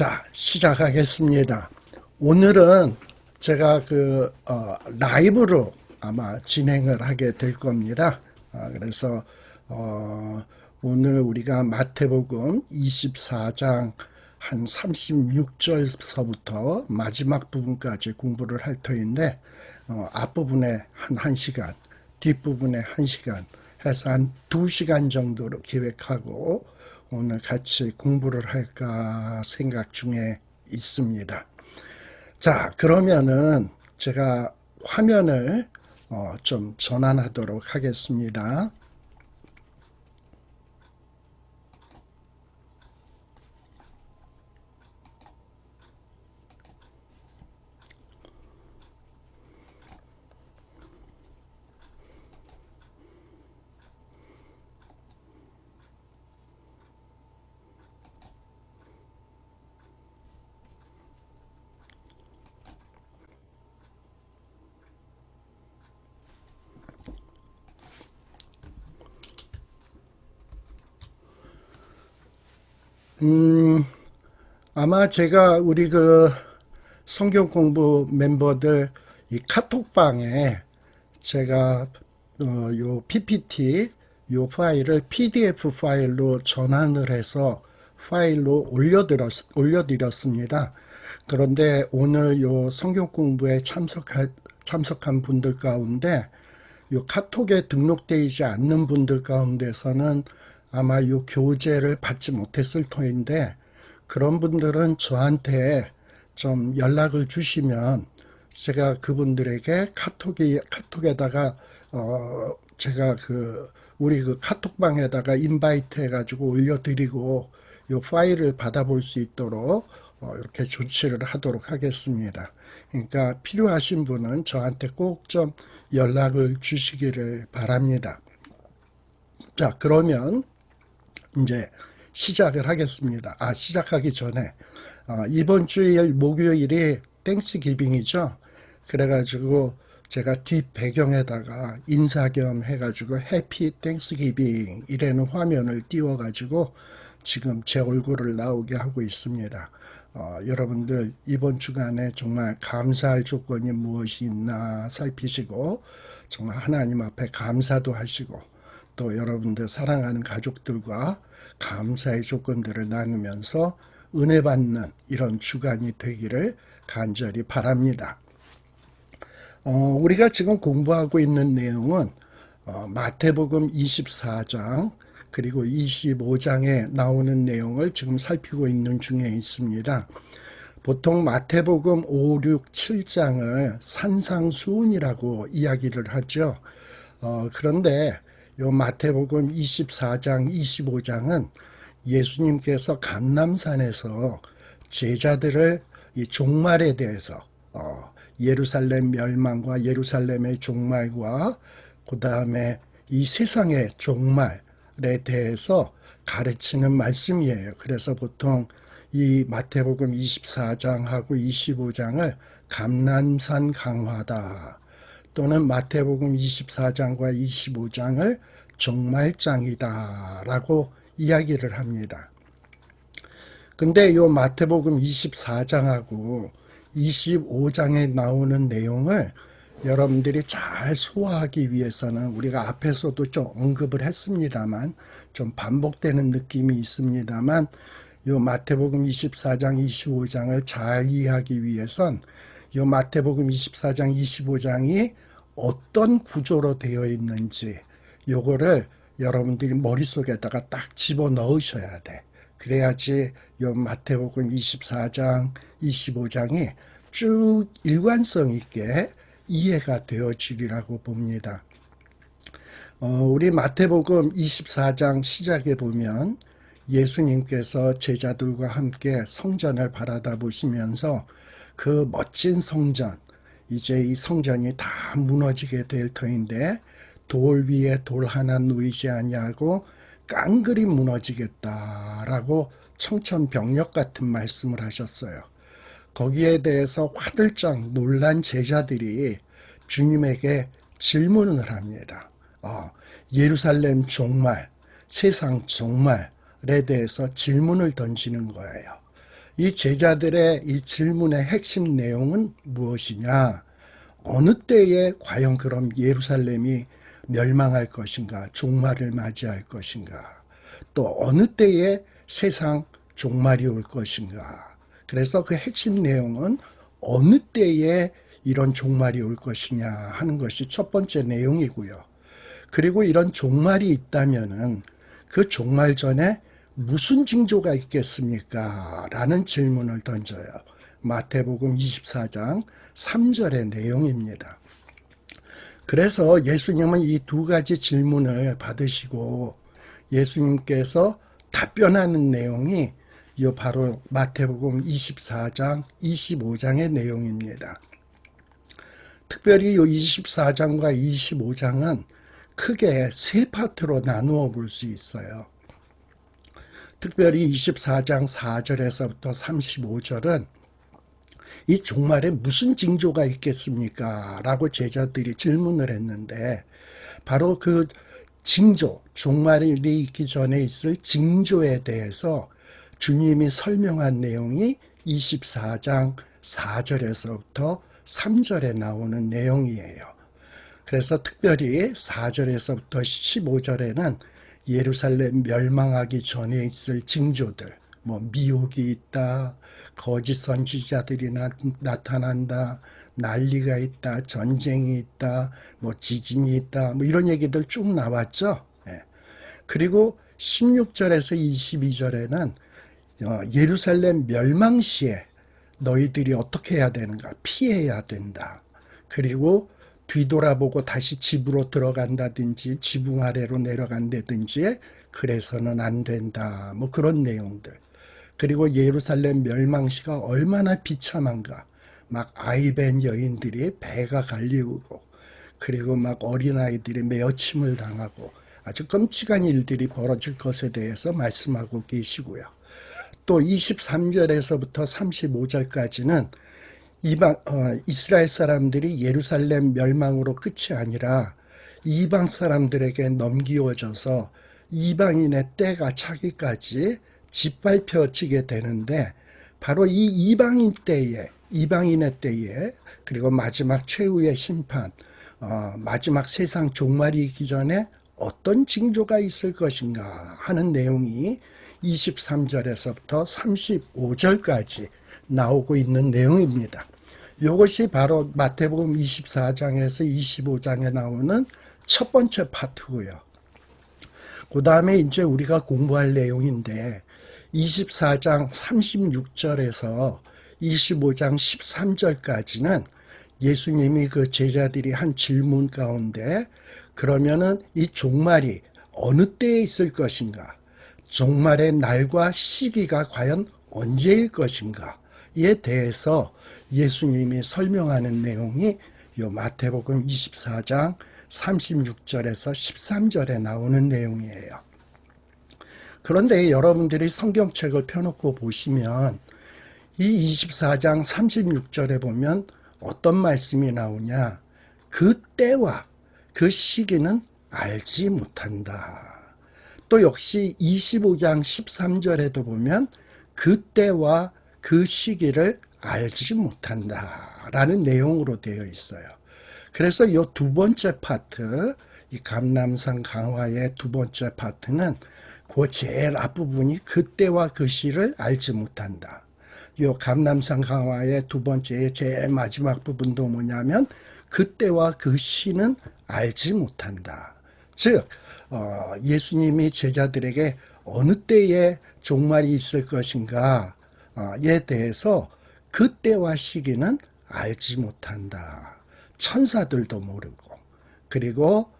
자, 시작하겠습니다. 오늘은 제가 라이브로 아마 진행을 하게 될 겁니다. 그래서, 오늘 우리가 마태복음 24장 한 36절서부터 마지막 부분까지 공부를 할 터인데, 앞부분에 한 1시간, 뒷부분에 1시간 해서 한 2시간 정도로 계획하고 오늘 같이 공부를 할까 생각 중에 있습니다. 자, 그러면은 제가 화면을 좀 전환하도록 하겠습니다. 아마 제가 우리 성경 공부 멤버들 이 카톡방에 제가 요 PPT 요 파일을 PDF 파일로 전환을 해서 파일로 올려드렸습니다. 그런데 오늘 요 성경 공부에 참석한 분들 가운데 요 카톡에 등록되어 있지 않는 분들 가운데서는 아마 요 교재를 받지 못했을 터인데, 그런 분들은 저한테 좀 연락을 주시면 제가 그분들에게 카톡에다가 제가 우리 카톡방에다가 인바이트 해가지고 올려드리고 요 파일을 받아볼 수 있도록 이렇게 조치를 하도록 하겠습니다. 그러니까 필요하신 분은 저한테 꼭 좀 연락을 주시기를 바랍니다. 자, 그러면 이제 시작을 하겠습니다. 시작하기 전에 이번 주일 목요일이 땡스기빙이죠. 그래가지고 제가 뒷 배경에다가 인사 겸 해가지고 해피 땡스기빙 이라는 화면을 띄워가지고 지금 제 얼굴을 나오게 하고 있습니다. 여러분들 이번 주간에 정말 감사할 조건이 무엇이 있나 살피시고 정말 하나님 앞에 감사도 하시고 또 여러분들 사랑하는 가족들과 감사의 조건들을 나누면서 은혜 받는 이런 주간이 되기를 간절히 바랍니다. 우리가 지금 공부하고 있는 내용은 마태복음 24장 그리고 25장에 나오는 내용을 지금 살피고 있는 중에 있습니다. 보통 마태복음 5, 6, 7장을 산상수훈이라고 이야기를 하죠. 그런데 요 마태복음 24장, 25장은 예수님께서 감람산에서 제자들을 이 종말에 대해서 예루살렘 멸망과 예루살렘의 종말과 그 다음에 이 세상의 종말에 대해서 가르치는 말씀이에요. 그래서 보통 이 마태복음 24장하고 25장을 감람산 강화다 또는 마태복음 24장과 25장을 종말장이다 라고 이야기를 합니다. 근데 이 마태복음 24장하고 25장에 나오는 내용을 여러분들이 잘 소화하기 위해서는 우리가 앞에서도 좀 언급을 했습니다만 좀 반복되는 느낌이 있습니다만 이 마태복음 24장 25장을 잘 이해하기 위해선 이 마태복음 24장 25장이 어떤 구조로 되어 있는지 요거를 여러분들이 머릿속에다가 딱 집어넣으셔야 돼. 그래야지 요 마태복음 24장 25장이 쭉 일관성 있게 이해가 되어지리라고 봅니다. 우리 마태복음 24장 시작에 보면 예수님께서 제자들과 함께 성전을 바라다 보시면서 그 멋진 성전, 이제 이 성전이 다 무너지게 될 터인데 돌 위에 돌 하나 놓이지 아니하고 깡그리 무너지겠다라고 청천벽력 같은 말씀을 하셨어요. 거기에 대해서 화들짝 놀란 제자들이 주님에게 질문을 합니다. 예루살렘 종말, 세상 종말에 대해서 질문을 던지는 거예요. 이 제자들의 이 질문의 핵심 내용은 무엇이냐? 어느 때에 과연 그럼 예루살렘이 멸망할 것인가? 종말을 맞이할 것인가? 또 어느 때에 세상 종말이 올 것인가? 그래서 그 핵심 내용은 어느 때에 이런 종말이 올 것이냐 하는 것이 첫 번째 내용이고요. 그리고 이런 종말이 있다면은 그 종말 전에 무슨 징조가 있겠습니까? 라는 질문을 던져요. 마태복음 24장 3절의 내용입니다. 그래서 예수님은 이 두 가지 질문을 받으시고 예수님께서 답변하는 내용이 바로 마태복음 24장, 25장의 내용입니다. 특별히 이 24장과 25장은 크게 세 파트로 나누어 볼 수 있어요. 특별히 24장 4절에서부터 35절은 이 종말에 무슨 징조가 있겠습니까? 라고 제자들이 질문을 했는데 바로 그 징조, 종말이 있기 전에 있을 징조에 대해서 주님이 설명한 내용이 24장 4절에서부터 3절에 나오는 내용이에요. 그래서 특별히 4절에서부터 15절에는 예루살렘 멸망하기 전에 있을 징조들, 미혹이 있다, 거짓 선지자들이 나타난다, 난리가 있다, 전쟁이 있다, 지진이 있다, 이런 얘기들 쭉 나왔죠. 예. 그리고 16절에서 22절에는 예루살렘 멸망 시에 너희들이 어떻게 해야 되는가? 피해야 된다. 그리고 뒤돌아보고 다시 집으로 들어간다든지 지붕 아래로 내려간다든지 그래서는 안 된다. 그런 내용들. 그리고 예루살렘 멸망시가 얼마나 비참한가. 막 아이벤 여인들이 배가 갈리우고 그리고 막 어린아이들이 매어침을 당하고 아주 끔찍한 일들이 벌어질 것에 대해서 말씀하고 계시고요. 또 23절에서부터 35절까지는 이스라엘 사람들이 예루살렘 멸망으로 끝이 아니라 이방 사람들에게 넘기워져서 이방인의 때가 차기까지 짓밟혀지게 되는데 바로 이 이방인의 때에 그리고 마지막 최후의 심판, 마지막 세상 종말이 있기 전에 어떤 징조가 있을 것인가 하는 내용이 23절에서부터 35절까지 나오고 있는 내용입니다. 이것이 바로 마태복음 24장에서 25장에 나오는 첫 번째 파트고요. 그 다음에 이제 우리가 공부할 내용인데 24장 36절에서 25장 13절까지는 예수님이 그 제자들이 한 질문 가운데 그러면은 이 종말이 어느 때에 있을 것인가? 종말의 날과 시기가 과연 언제일 것인가에 대해서 예수님이 설명하는 내용이 요 마태복음 24장 36절에서 13절에 나오는 내용이에요. 그런데 여러분들이 성경책을 펴놓고 보시면 이 24장 36절에 보면 어떤 말씀이 나오냐? 그 때와 그 시기는 알지 못한다. 또 역시 25장 13절에도 보면 그 때와 그 시기를 알지 못한다라는 내용으로 되어 있어요. 그래서 이 두 번째 파트, 이 감람산 강화의 두 번째 파트는 그 제일 앞부분이 그때와 그 시를 알지 못한다. 이 감람산 강화의 두 번째의 제일 마지막 부분도 뭐냐면 그때와 그 시는 알지 못한다. 즉 예수님이 제자들에게 어느 때에 종말이 있을 것인가에 대해서 그때와 시기는 알지 못한다. 천사들도 모르고 그리고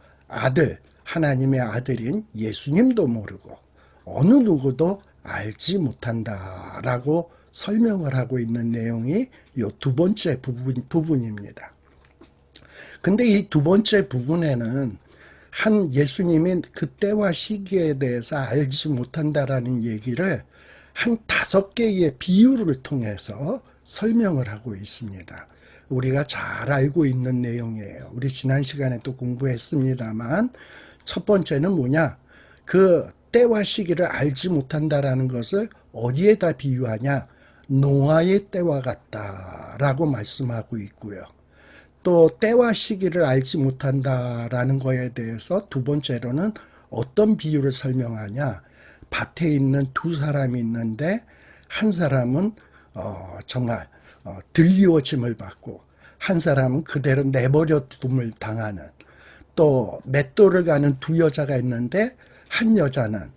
하나님의 아들인 예수님도 모르고 어느 누구도 알지 못한다라고 설명을 하고 있는 내용이 이 두 번째 부분입니다. 근데 이 두 번째 부분에는 예수님이 그때와 시기에 대해서 알지 못한다라는 얘기를 한 5개의 비유를 통해서 설명을 하고 있습니다. 우리가 잘 알고 있는 내용이에요. 우리 지난 시간에 또 공부했습니다만 첫 번째는 뭐냐? 그 때와 시기를 알지 못한다라는 것을 어디에다 비유하냐? 노아의 때와 같다라고 말씀하고 있고요. 또 때와 시기를 알지 못한다라는 거에 대해서 두 번째로는 어떤 비유를 설명하냐. 밭에 있는 두 사람이 있는데 한 사람은 정말 들리워짐을 받고 한 사람은 그대로 내버려 둠을 당하는, 또 맷돌을 가는 두 여자가 있는데 한 여자는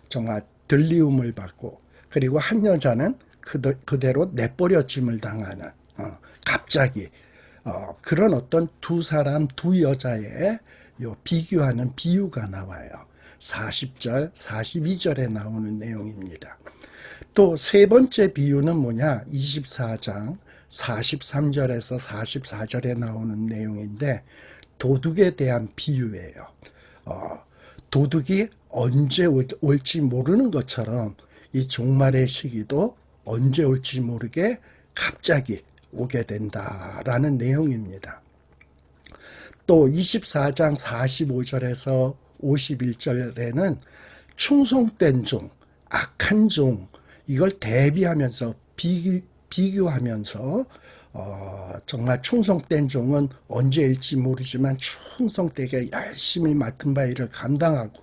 정말 들리움을 받고 그리고 한 여자는 그대로 내버려짐을 당하는, 갑자기 그런 어떤 두 사람 두 여자의 비교하는 비유가 나와요. 40절 42절에 나오는 내용입니다. 또 세 번째 비유는 뭐냐, 24장 43절에서 44절에 나오는 내용인데 도둑에 대한 비유예요. 도둑이 언제 올지 모르는 것처럼 이 종말의 시기도 언제 올지 모르게 갑자기 오게 된다라는 내용입니다. 또 24장 45절에서 51절에는 충성된 종, 악한 종, 이걸 대비하면서 비교하면서 정말 충성된 종은 언제일지 모르지만 충성되게 열심히 맡은 바 일을 감당하고,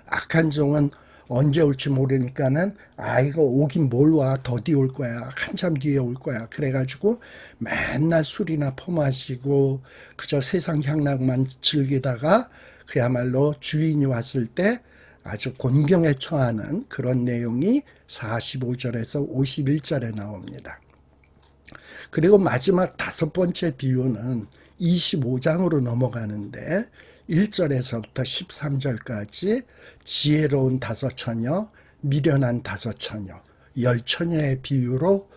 악한 종은 언제 올지 모르니까는 이거 오긴 뭘 와, 더디 올 거야, 한참 뒤에 올 거야, 그래가지고 맨날 술이나 퍼마시고 그저 세상 향락만 즐기다가 그야말로 주인이 왔을 때 아주 곤경에 처하는 그런 내용이 45절에서 51절에 나옵니다. 그리고 마지막 다섯 번째 비유는 25장으로 넘어가는데 1절에서부터 13절까지 지혜로운 다섯 처녀, 미련한 다섯 처녀, 열 처녀의 비유로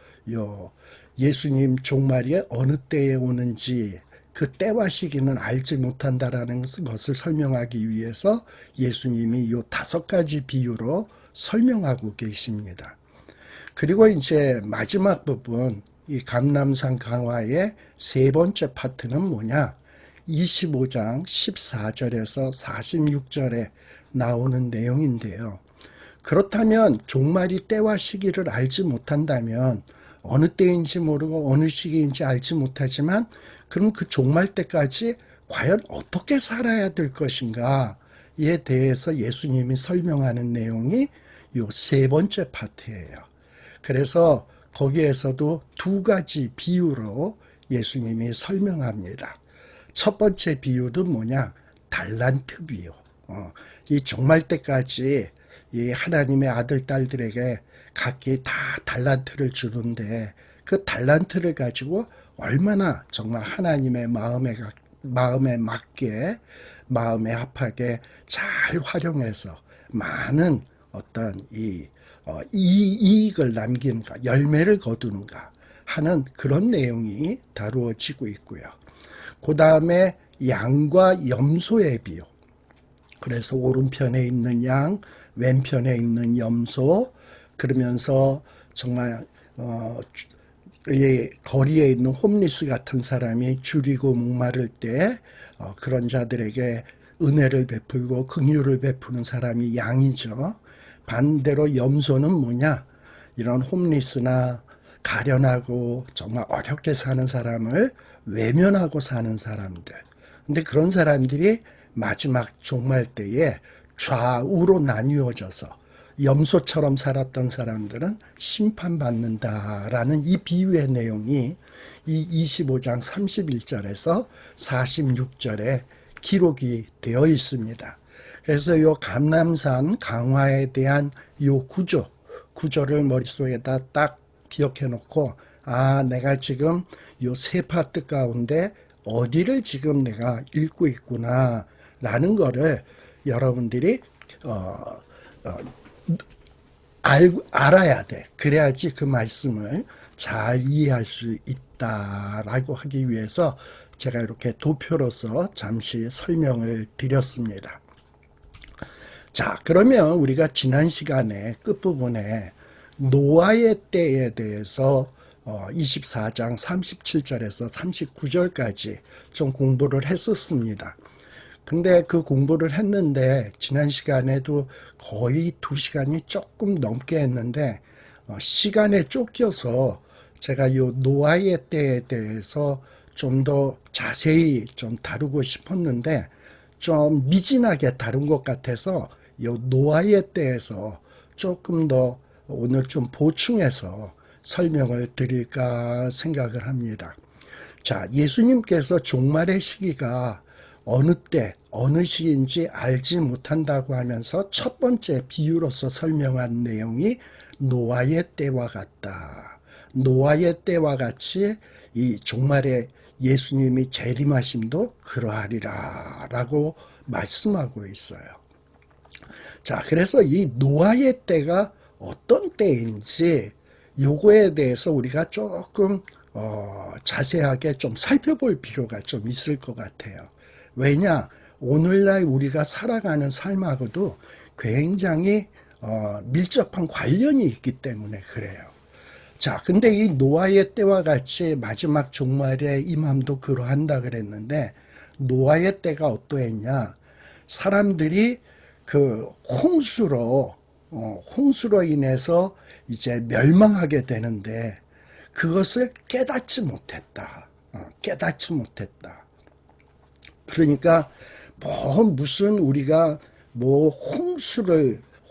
예수님 종말이 어느 때에 오는지 그 때와 시기는 알지 못한다라는 것을 설명하기 위해서 예수님이 이 다섯 가지 비유로 설명하고 계십니다. 그리고 이제 마지막 부분, 이 감람산 강화의 세 번째 파트는 뭐냐? 25장 14절에서 46절에 나오는 내용인데요. 그렇다면 종말이 때와 시기를 알지 못한다면 어느 때인지 모르고 어느 시기인지 알지 못하지만 그럼 그 종말 때까지 과연 어떻게 살아야 될 것인가에 대해서 예수님이 설명하는 내용이 이 세 번째 파트예요. 그래서 거기에서도 두 가지 비유로 예수님이 설명합니다. 첫 번째 비유는 뭐냐? 달란트 비유. 이 종말 때까지 이 하나님의 아들, 딸들에게 각기 다 달란트를 주는데 그 달란트를 가지고 얼마나 정말 하나님의 마음에 맞게, 마음에 합하게 잘 활용해서 많은 어떤 이익을 남기는가, 열매를 거두는가 하는 그런 내용이 다루어지고 있고요. 그 다음에 양과 염소의 비유. 그래서 오른편에 있는 양, 왼편에 있는 염소, 그러면서 정말 거리에 있는 홈리스 같은 사람이 줄이고 목마를 때 그런 자들에게 은혜를 베풀고 긍휼을 베푸는 사람이 양이죠. 반대로 염소는 뭐냐? 이런 홈리스나 가련하고 정말 어렵게 사는 사람을 외면하고 사는 사람들. 근데 그런 사람들이 마지막 종말 때에 좌우로 나뉘어져서 염소처럼 살았던 사람들은 심판받는다라는 이 비유의 내용이 이 25장 31절에서 46절에 기록이 되어 있습니다. 그래서 이 감람산 강화에 대한 이 구조를 머릿속에다 딱 기억해 놓고, 내가 지금 이 세 파트 가운데 어디를 지금 내가 읽고 있구나 라는 거를 여러분들이 알아야 돼. 그래야지 그 말씀을 잘 이해할 수 있다라고 하기 위해서 제가 이렇게 도표로서 잠시 설명을 드렸습니다. 자, 그러면 우리가 지난 시간에 끝부분에 노아의 때에 대해서 24장 37절에서 39절까지 좀 공부를 했었습니다. 근데 그 공부를 했는데 지난 시간에도 거의 2시간이 조금 넘게 했는데 시간에 쫓겨서 제가 요 노아의 때에 대해서 좀 더 자세히 좀 다루고 싶었는데 좀 미진하게 다룬 것 같아서 요 노아의 때에서 조금 더 오늘 좀 보충해서 설명을 드릴까 생각을 합니다. 자, 예수님께서 종말의 시기가 어느 때, 어느 시기인지 알지 못한다고 하면서 첫 번째 비유로서 설명한 내용이 노아의 때와 같다. 노아의 때와 같이 이 종말의 예수님이 재림하심도 그러하리라 라고 말씀하고 있어요. 자, 그래서 이 노아의 때가 어떤 때인지 요거에 대해서 우리가 조금 자세하게 좀 살펴볼 필요가 좀 있을 것 같아요. 왜냐? 오늘날 우리가 살아가는 삶하고도 굉장히 밀접한 관련이 있기 때문에 그래요. 자, 근데 이 노아의 때와 같이 마지막 종말의 임함도 그러한다 그랬는데 노아의 때가 어떠했냐? 사람들이 그 홍수로 인해서 이제 멸망하게 되는데 그것을 깨닫지 못했다. 깨닫지 못했다. 그러니까 무슨 우리가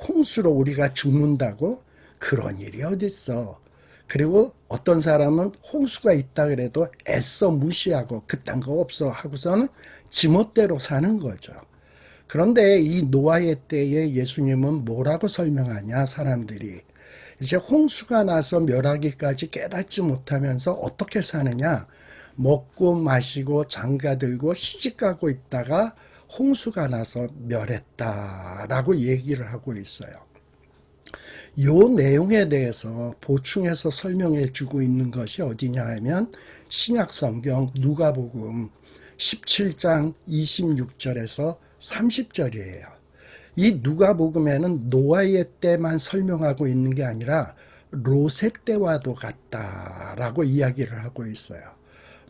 홍수로 우리가 죽는다고 그런 일이 어딨어. 그리고 어떤 사람은 홍수가 있다 그래도 애써 무시하고 그딴 거 없어 하고서는 지멋대로 사는 거죠. 그런데 이 노아의 때에 예수님은 뭐라고 설명하냐, 사람들이. 이제 홍수가 나서 멸하기까지 깨닫지 못하면서 어떻게 사느냐, 먹고 마시고 장가들고 시집가고 있다가 홍수가 나서 멸했다라고 얘기를 하고 있어요. 이 내용에 대해서 보충해서 설명해 주고 있는 것이 어디냐 하면 신약성경 누가복음 17장 26절에서 30절이에요. 이 누가복음에는 노아의 때만 설명하고 있는 게 아니라 롯의 때와도 같다라고 이야기를 하고 있어요.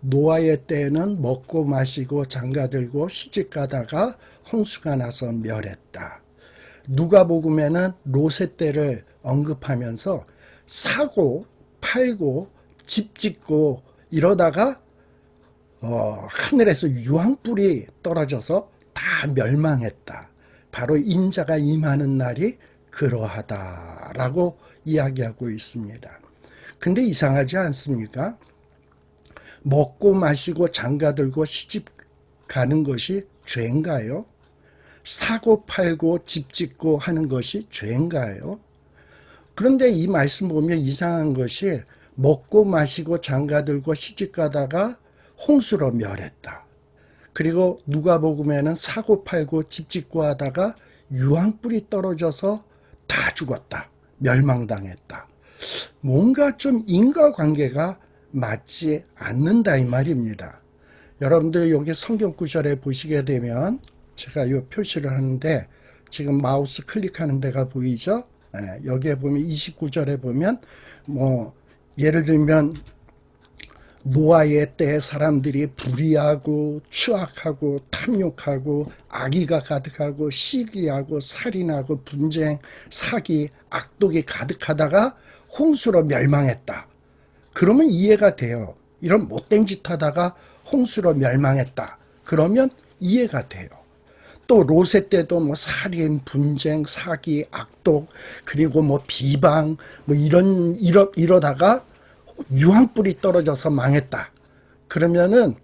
노아의 때에는 먹고 마시고 장가들고 시집가다가 홍수가 나서 멸했다. 누가복음에는 롯의 때를 언급하면서 사고 팔고 집 짓고 이러다가 하늘에서 유황불이 떨어져서 다 멸망했다. 바로 인자가 임하는 날이 그러하다라고 이야기하고 있습니다. 근데 이상하지 않습니까? 먹고 마시고 장가들고 시집 가는 것이 죄인가요? 사고 팔고 집 짓고 하는 것이 죄인가요? 그런데 이 말씀 보면 이상한 것이 먹고 마시고 장가들고 시집 가다가 홍수로 멸했다. 그리고 누가복음에는 사고 팔고 집 짓고 하다가 유황불이 떨어져서 다 죽었다. 멸망당했다. 뭔가 좀 인과관계가 맞지 않는다 이 말입니다. 여러분들 여기 성경 구절에 보시게 되면 제가 이 표시를 하는데 지금 마우스 클릭하는 데가 보이죠? 여기에 보면 29절에 보면 예를 들면 노아의 때에 사람들이 불의하고 추악하고 탐욕하고 악의가 가득하고 시기하고 살인하고 분쟁, 사기, 악독이 가득하다가 홍수로 멸망했다. 그러면 이해가 돼요. 이런 못된 짓 하다가 홍수로 멸망했다. 그러면 이해가 돼요. 또 롯의 때도 살인, 분쟁, 사기, 악독, 그리고 비방, 이러다가 유황불이 떨어져서 망했다. 그러면은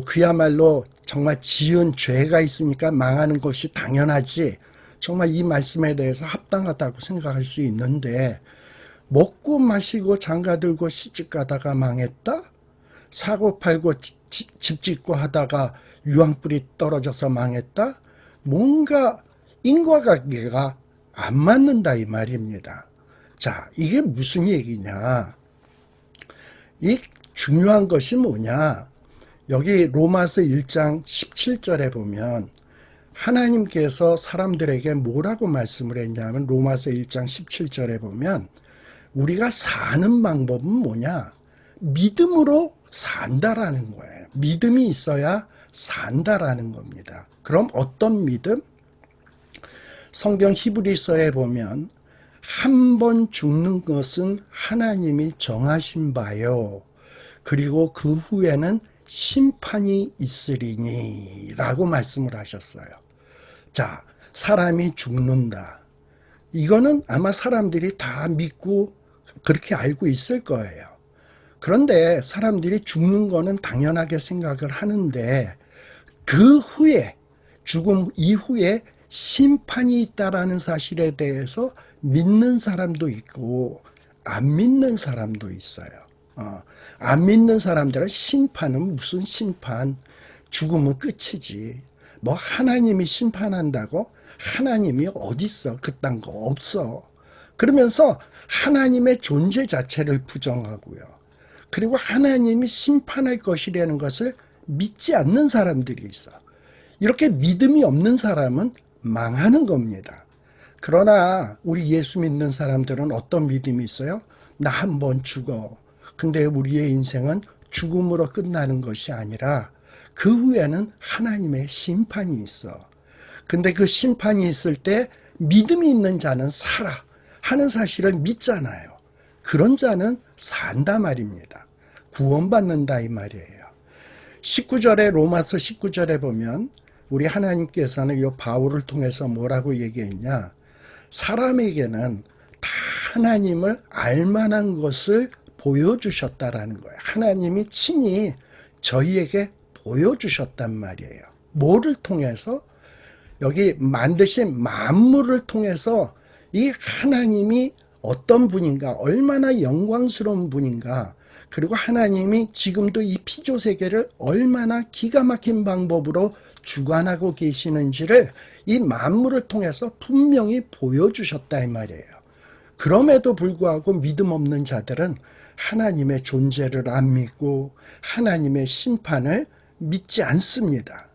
그야말로 정말 지은 죄가 있으니까 망하는 것이 당연하지. 정말 이 말씀에 대해서 합당하다고 생각할 수 있는데 먹고 마시고 장가들고 시집가다가 망했다? 사고 팔고 집 짓고 하다가 유황불이 떨어져서 망했다? 뭔가 인과관계가 안 맞는다 이 말입니다. 자, 이게 무슨 얘기냐? 이 중요한 것이 뭐냐? 여기 로마서 1장 17절에 보면 하나님께서 사람들에게 뭐라고 말씀을 했냐면 로마서 1장 17절에 보면 우리가 사는 방법은 뭐냐? 믿음으로 산다라는 거예요. 믿음이 있어야 산다라는 겁니다. 그럼 어떤 믿음? 성경 히브리서에 보면 한 번 죽는 것은 하나님이 정하신 바요. 그리고 그 후에는 심판이 있으리니 라고 말씀을 하셨어요. 자, 사람이 죽는다. 이거는 아마 사람들이 다 믿고 그렇게 알고 있을 거예요. 그런데 사람들이 죽는 거는 당연하게 생각을 하는데 그 후에 죽음 이후에 심판이 있다라는 사실에 대해서 믿는 사람도 있고 안 믿는 사람도 있어요. 안 믿는 사람들은 심판은 무슨 심판, 죽음은 끝이지. 뭐 하나님이 심판한다고? 하나님이 어딨어? 그딴 거 없어. 그러면서 하나님의 존재 자체를 부정하고요. 그리고 하나님이 심판할 것이라는 것을 믿지 않는 사람들이 있어. 이렇게 믿음이 없는 사람은 망하는 겁니다. 그러나 우리 예수 믿는 사람들은 어떤 믿음이 있어요? 나 한 번 죽어. 근데 우리의 인생은 죽음으로 끝나는 것이 아니라 그 후에는 하나님의 심판이 있어. 근데 그 심판이 있을 때 믿음이 있는 자는 살아 하는 사실을 믿잖아요. 그런 자는 산다 말입니다. 구원받는다 이 말이에요. 19절에 로마서 19절에 보면 우리 하나님께서는 이 바울을 통해서 뭐라고 얘기했냐? 사람에게는 다 하나님을 알만한 것을 보여주셨다라는 거예요. 하나님이 친히 저희에게 보여주셨단 말이에요. 뭐를 통해서? 여기 만드신 만물을 통해서 이 하나님이 어떤 분인가, 얼마나 영광스러운 분인가, 그리고 하나님이 지금도 이 피조 세계를 얼마나 기가 막힌 방법으로 주관하고 계시는지를 이 만물을 통해서 분명히 보여주셨다 이 말이에요. 그럼에도 불구하고 믿음 없는 자들은 하나님의 존재를 안 믿고 하나님의 심판을 믿지 않습니다.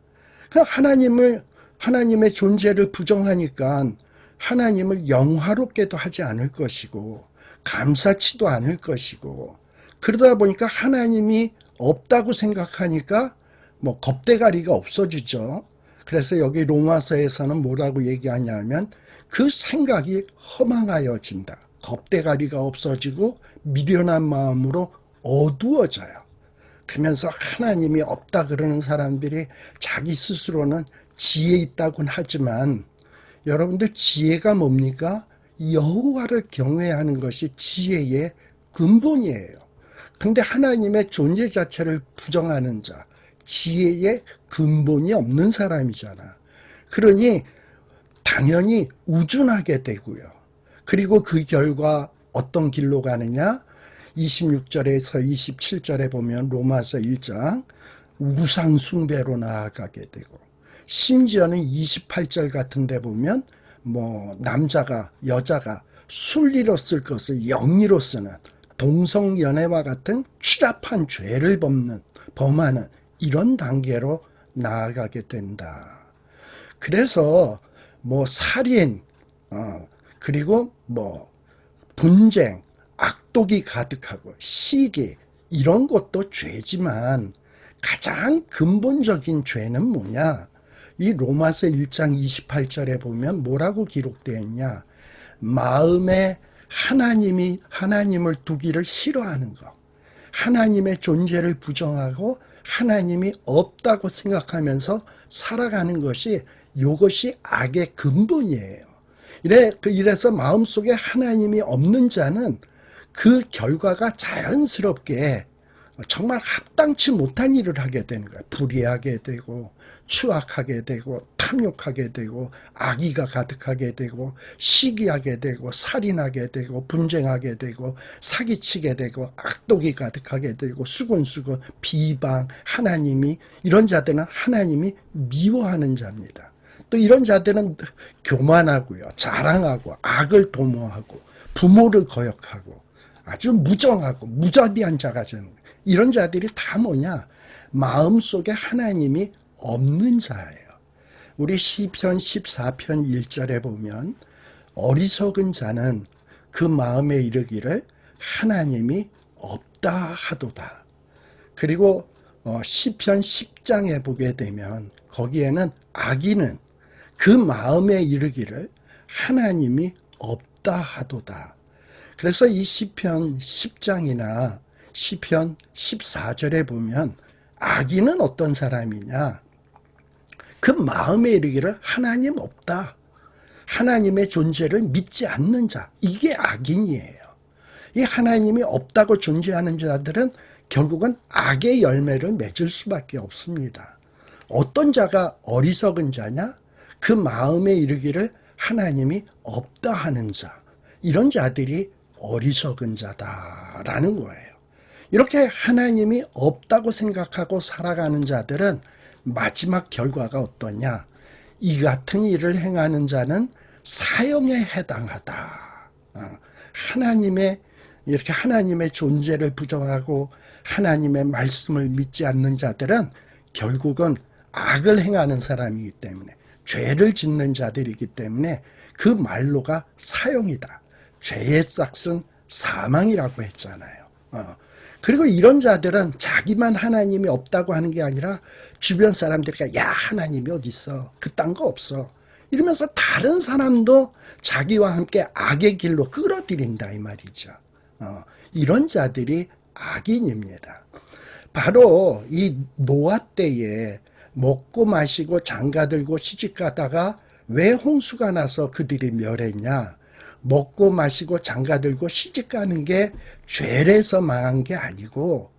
하나님의 존재를 부정하니까 하나님을 영화롭게도 하지 않을 것이고 감사치도 않을 것이고 그러다 보니까 하나님이 없다고 생각하니까 뭐 겁대가리가 없어지죠. 그래서 여기 로마서에서는 뭐라고 얘기하냐면 그 생각이 허망하여진다. 겁대가리가 없어지고 미련한 마음으로 어두워져요. 그러면서 하나님이 없다 그러는 사람들이 자기 스스로는 지혜 있다고는 하지만 여러분들 지혜가 뭡니까? 여호와를 경외하는 것이 지혜의 근본이에요. 근데 하나님의 존재 자체를 부정하는 자, 지혜의 근본이 없는 사람이잖아. 그러니 당연히 우준하게 되고요. 그리고 그 결과 어떤 길로 가느냐? 26절에서 27절에 보면 로마서 1장 우상 숭배로 나아가게 되고 심지어는 28절 같은 데 보면 뭐 남자가 여자가 순리로 쓸 것을 영리로 쓰는 동성연애와 같은 추잡한 죄를 범하는 이런 단계로 나아가게 된다. 그래서 뭐 살인, 그리고 뭐 분쟁, 악독이 가득하고 시기 이런 것도 죄지만 가장 근본적인 죄는 뭐냐? 이 로마서 1장 28절에 보면 뭐라고 기록되어 있냐? 마음에 하나님을 두기를 싫어하는 것. 하나님의 존재를 부정하고 하나님이 없다고 생각하면서 살아가는 것이 이것이 악의 근본이에요. 이래서 마음속에 하나님이 없는 자는 그 결과가 자연스럽게 정말 합당치 못한 일을 하게 되는 거예요. 불의하게 되고 추악하게 되고 탐욕하게 되고 악의가 가득하게 되고 시기하게 되고 살인하게 되고 분쟁하게 되고 사기치게 되고 악독이 가득하게 되고 수군수군 비방 하나님이 이런 자들은 하나님이 미워하는 자입니다. 또 이런 자들은 교만하고요. 자랑하고 악을 도모하고 부모를 거역하고 아주 무정하고 무자비한 자가 되는 거예요. 이런 자들이 다 뭐냐? 마음속에 하나님이 없는 자예요. 우리 시편 14편 1절에 보면 어리석은 자는 그 마음에 이르기를 하나님이 없다 하도다. 그리고 시편 10장에 보게 되면 거기에는 악인은 그 마음에 이르기를 하나님이 없다 없다 하도다. 그래서 이 시편 10장이나 시편 14절에 보면 악인은 어떤 사람이냐? 그 마음에 이르기를 하나님 없다. 하나님의 존재를 믿지 않는 자. 이게 악인이에요. 이 하나님이 없다고 존재하는 자들은 결국은 악의 열매를 맺을 수밖에 없습니다. 어떤 자가 어리석은 자냐? 그 마음에 이르기를 하나님이 없다 하는 자. 이런 자들이 어리석은 자다라는 거예요. 이렇게 하나님이 없다고 생각하고 살아가는 자들은 마지막 결과가 어떠냐? 이 같은 일을 행하는 자는 사형에 해당하다. 이렇게 하나님의 존재를 부정하고 하나님의 말씀을 믿지 않는 자들은 결국은 악을 행하는 사람이기 때문에, 죄를 짓는 자들이기 때문에 그 말로가 사형이다. 죄의 싹은 사망이라고 했잖아요. 그리고 이런 자들은 자기만 하나님이 없다고 하는 게 아니라 주변 사람들이 야 하나님이 어디 있어? 그딴 거 없어. 이러면서 다른 사람도 자기와 함께 악의 길로 끌어들인다 이 말이죠. 이런 자들이 악인입니다. 바로 이 노아 때에 먹고 마시고 장가들고 시집가다가 왜 홍수가 나서 그들이 멸했냐? 먹고 마시고 장가들고 시집가는 게 죄래서 망한 게 아니고,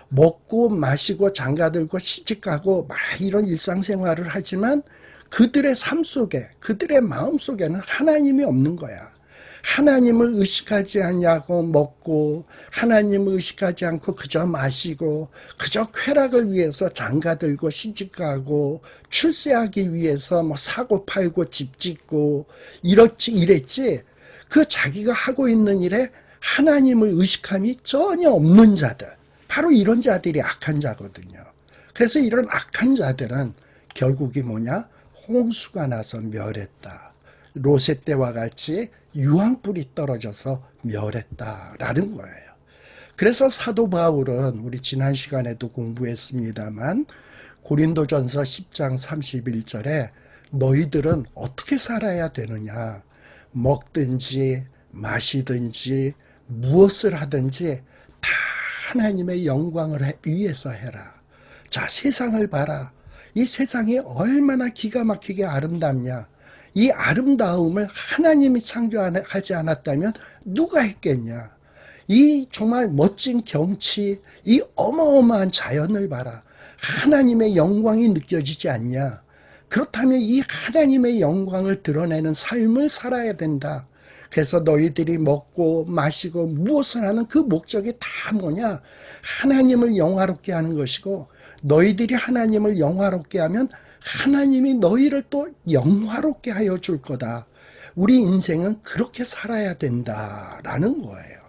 먹고 마시고 장가들고 시집가고 막 이런 일상생활을 하지만 그들의 삶 속에, 그들의 마음 속에는 하나님이 없는 거야. 하나님을 의식하지 않냐고 먹고, 하나님을 의식하지 않고 그저 마시고, 그저 쾌락을 위해서 장가들고 시집가고, 출세하기 위해서 뭐 사고 팔고 집 짓고 이랬지. 그 자기가 하고 있는 일에 하나님을 의식함이 전혀 없는 자들, 바로 이런 자들이 악한 자거든요. 그래서 이런 악한 자들은 결국이 뭐냐? 홍수가 나서 멸했다. 롯의 때와 같이 유황불이 떨어져서 멸했다라는 거예요. 그래서 사도 바울은 우리 지난 시간에도 공부했습니다만 고린도전서 10장 31절에 너희들은 어떻게 살아야 되느냐? 먹든지 마시든지 무엇을 하든지 다 하나님의 영광을 위해서 해라. 자, 세상을 봐라. 이 세상이 얼마나 기가 막히게 아름답냐. 이 아름다움을 하나님이 창조하지 않았다면 누가 했겠냐. 이 정말 멋진 경치, 이 어마어마한 자연을 봐라. 하나님의 영광이 느껴지지 않냐. 그렇다면 이 하나님의 영광을 드러내는 삶을 살아야 된다. 그래서 너희들이 먹고 마시고 무엇을 하는 그 목적이 다 뭐냐? 하나님을 영화롭게 하는 것이고, 너희들이 하나님을 영화롭게 하면 하나님이 너희를 또 영화롭게 하여 줄 거다. 우리 인생은 그렇게 살아야 된다라는 거예요.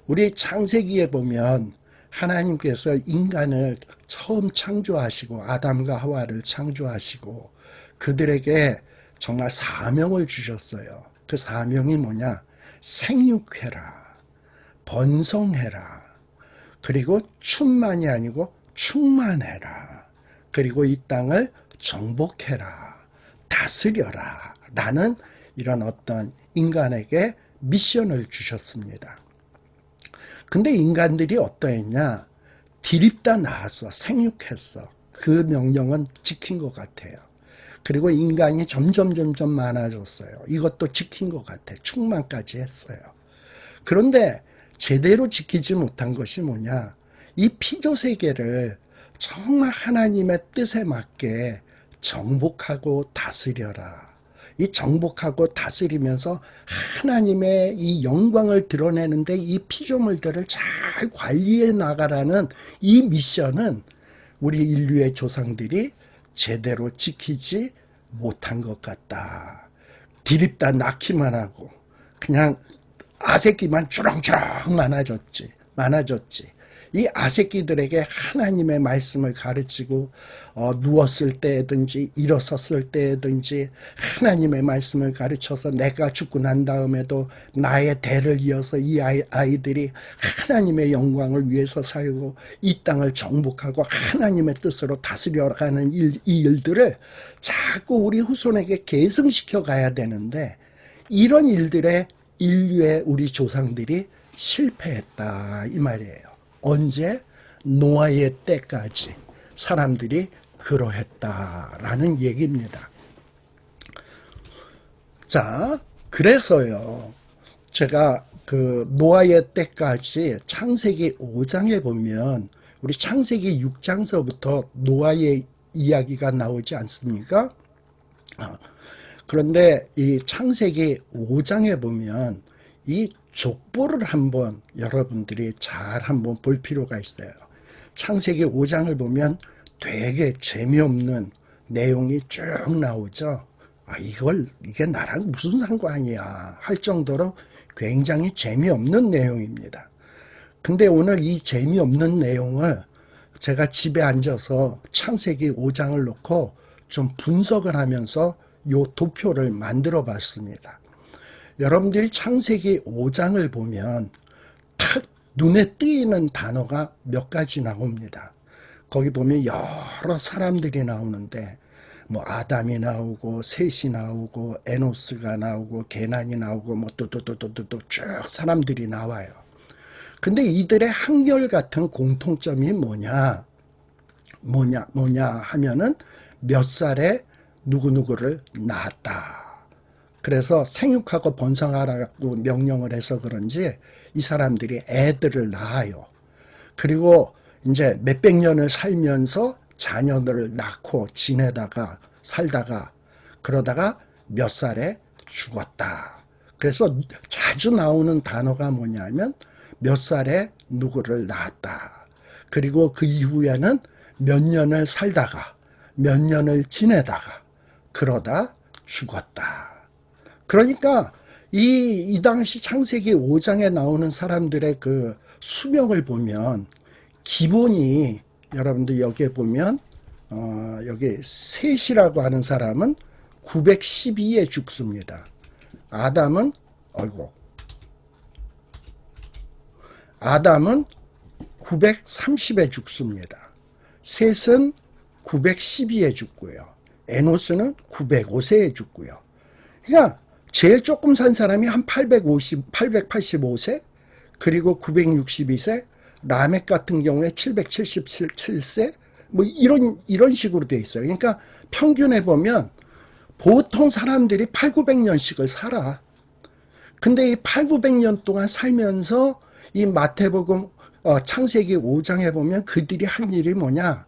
우리 창세기에 보면 하나님께서 인간을 처음 창조하시고 아담과 하와를 창조하시고 그들에게 정말 사명을 주셨어요. 그 사명이 뭐냐? 생육해라, 번성해라, 그리고 충만이 아니고 충만해라, 그리고 이 땅을 정복해라, 다스려라 라는 이런 어떤 인간에게 미션을 주셨습니다. 근데 인간들이 어떠했냐? 디립다 나왔어. 생육했어. 그 명령은 지킨 것 같아요. 그리고 인간이 점점 많아졌어요. 이것도 지킨 것 같아. 충만까지 했어요. 그런데 제대로 지키지 못한 것이 뭐냐? 이 피조세계를 정말 하나님의 뜻에 맞게 정복하고 다스려라. 이 정복하고 다스리면서 하나님의 이 영광을 드러내는데 이 피조물들을 잘 관리해 나가라는 이 미션은 우리 인류의 조상들이 제대로 지키지 못한 것 같다. 디립다 낳기만 하고 그냥 아새끼만 주렁주렁 많아졌지. 이 아새끼들에게 하나님의 말씀을 가르치고 누웠을 때든지 일어섰을 때든지 하나님의 말씀을 가르쳐서 내가 죽고 난 다음에도 나의 대를 이어서 이 아이들이 하나님의 영광을 위해서 살고 이 땅을 정복하고 하나님의 뜻으로 다스려가는 이 일들을 자꾸 우리 후손에게 계승시켜 가야 되는데 이런 일들에 인류의 우리 조상들이 실패했다 이 말이에요. 언제? 노아의 때까지 사람들이 그러했다라는 얘기입니다. 자, 그래서요, 제가 그 노아의 때까지 창세기 5장에 보면 우리 창세기 6장서부터 노아의 이야기가 나오지 않습니까? 그런데 이 창세기 5장에 보면 이 족보를 한번 여러분들이 잘 한번 볼 필요가 있어요. 창세기 5장을 보면 되게 재미없는 내용이 쭉 나오죠. 이게 나랑 무슨 상관이야 할 정도로 굉장히 재미없는 내용입니다. 근데 오늘 이 재미없는 내용을 제가 집에 앉아서 창세기 5장을 놓고 좀 분석을 하면서 요 도표를 만들어 봤습니다. 여러분들이 창세기 5장을 보면 탁 눈에 띄는 단어가 몇 가지 나옵니다. 거기 보면 여러 사람들이 나오는데 뭐 아담이 나오고 셋이 나오고 에노스가 나오고 게난이 나오고 뭐 또 쭉 사람들이 나와요. 근데 이들의 한결같은 공통점이 뭐냐 하면은 몇 살에 누구누구를 낳았다. 그래서 생육하고 번성하라고 명령을 해서 그런지 이 사람들이 애들을 낳아요. 그리고 이제 몇백 년을 살면서 자녀들을 낳고 지내다가 살다가 그러다가 몇 살에 죽었다. 그래서 자주 나오는 단어가 뭐냐면 몇 살에 누구를 낳았다. 그리고 그 이후에는 몇 년을 살다가 몇 년을 지내다가 그러다 죽었다. 그러니까 이 당시 창세기 5장에 나오는 사람들의 그 수명을 보면 기본이 여러분들 여기에 보면 여기 셋이라고 하는 사람은 912에 죽습니다. 아담은 930에 죽습니다. 셋은 912에 죽고요. 에노스는 905세에 죽고요. 그러니까 제일 조금 산 사람이 한 885세, 그리고 962세, 라멕 같은 경우에 777세, 뭐 이런 식으로 돼 있어요. 그러니까 평균에 보면 보통 사람들이 8,900년씩을 살아. 근데 이 8,900년 동안 살면서 이 마태복음 창세기 5장에 보면 그들이 한 일이 뭐냐?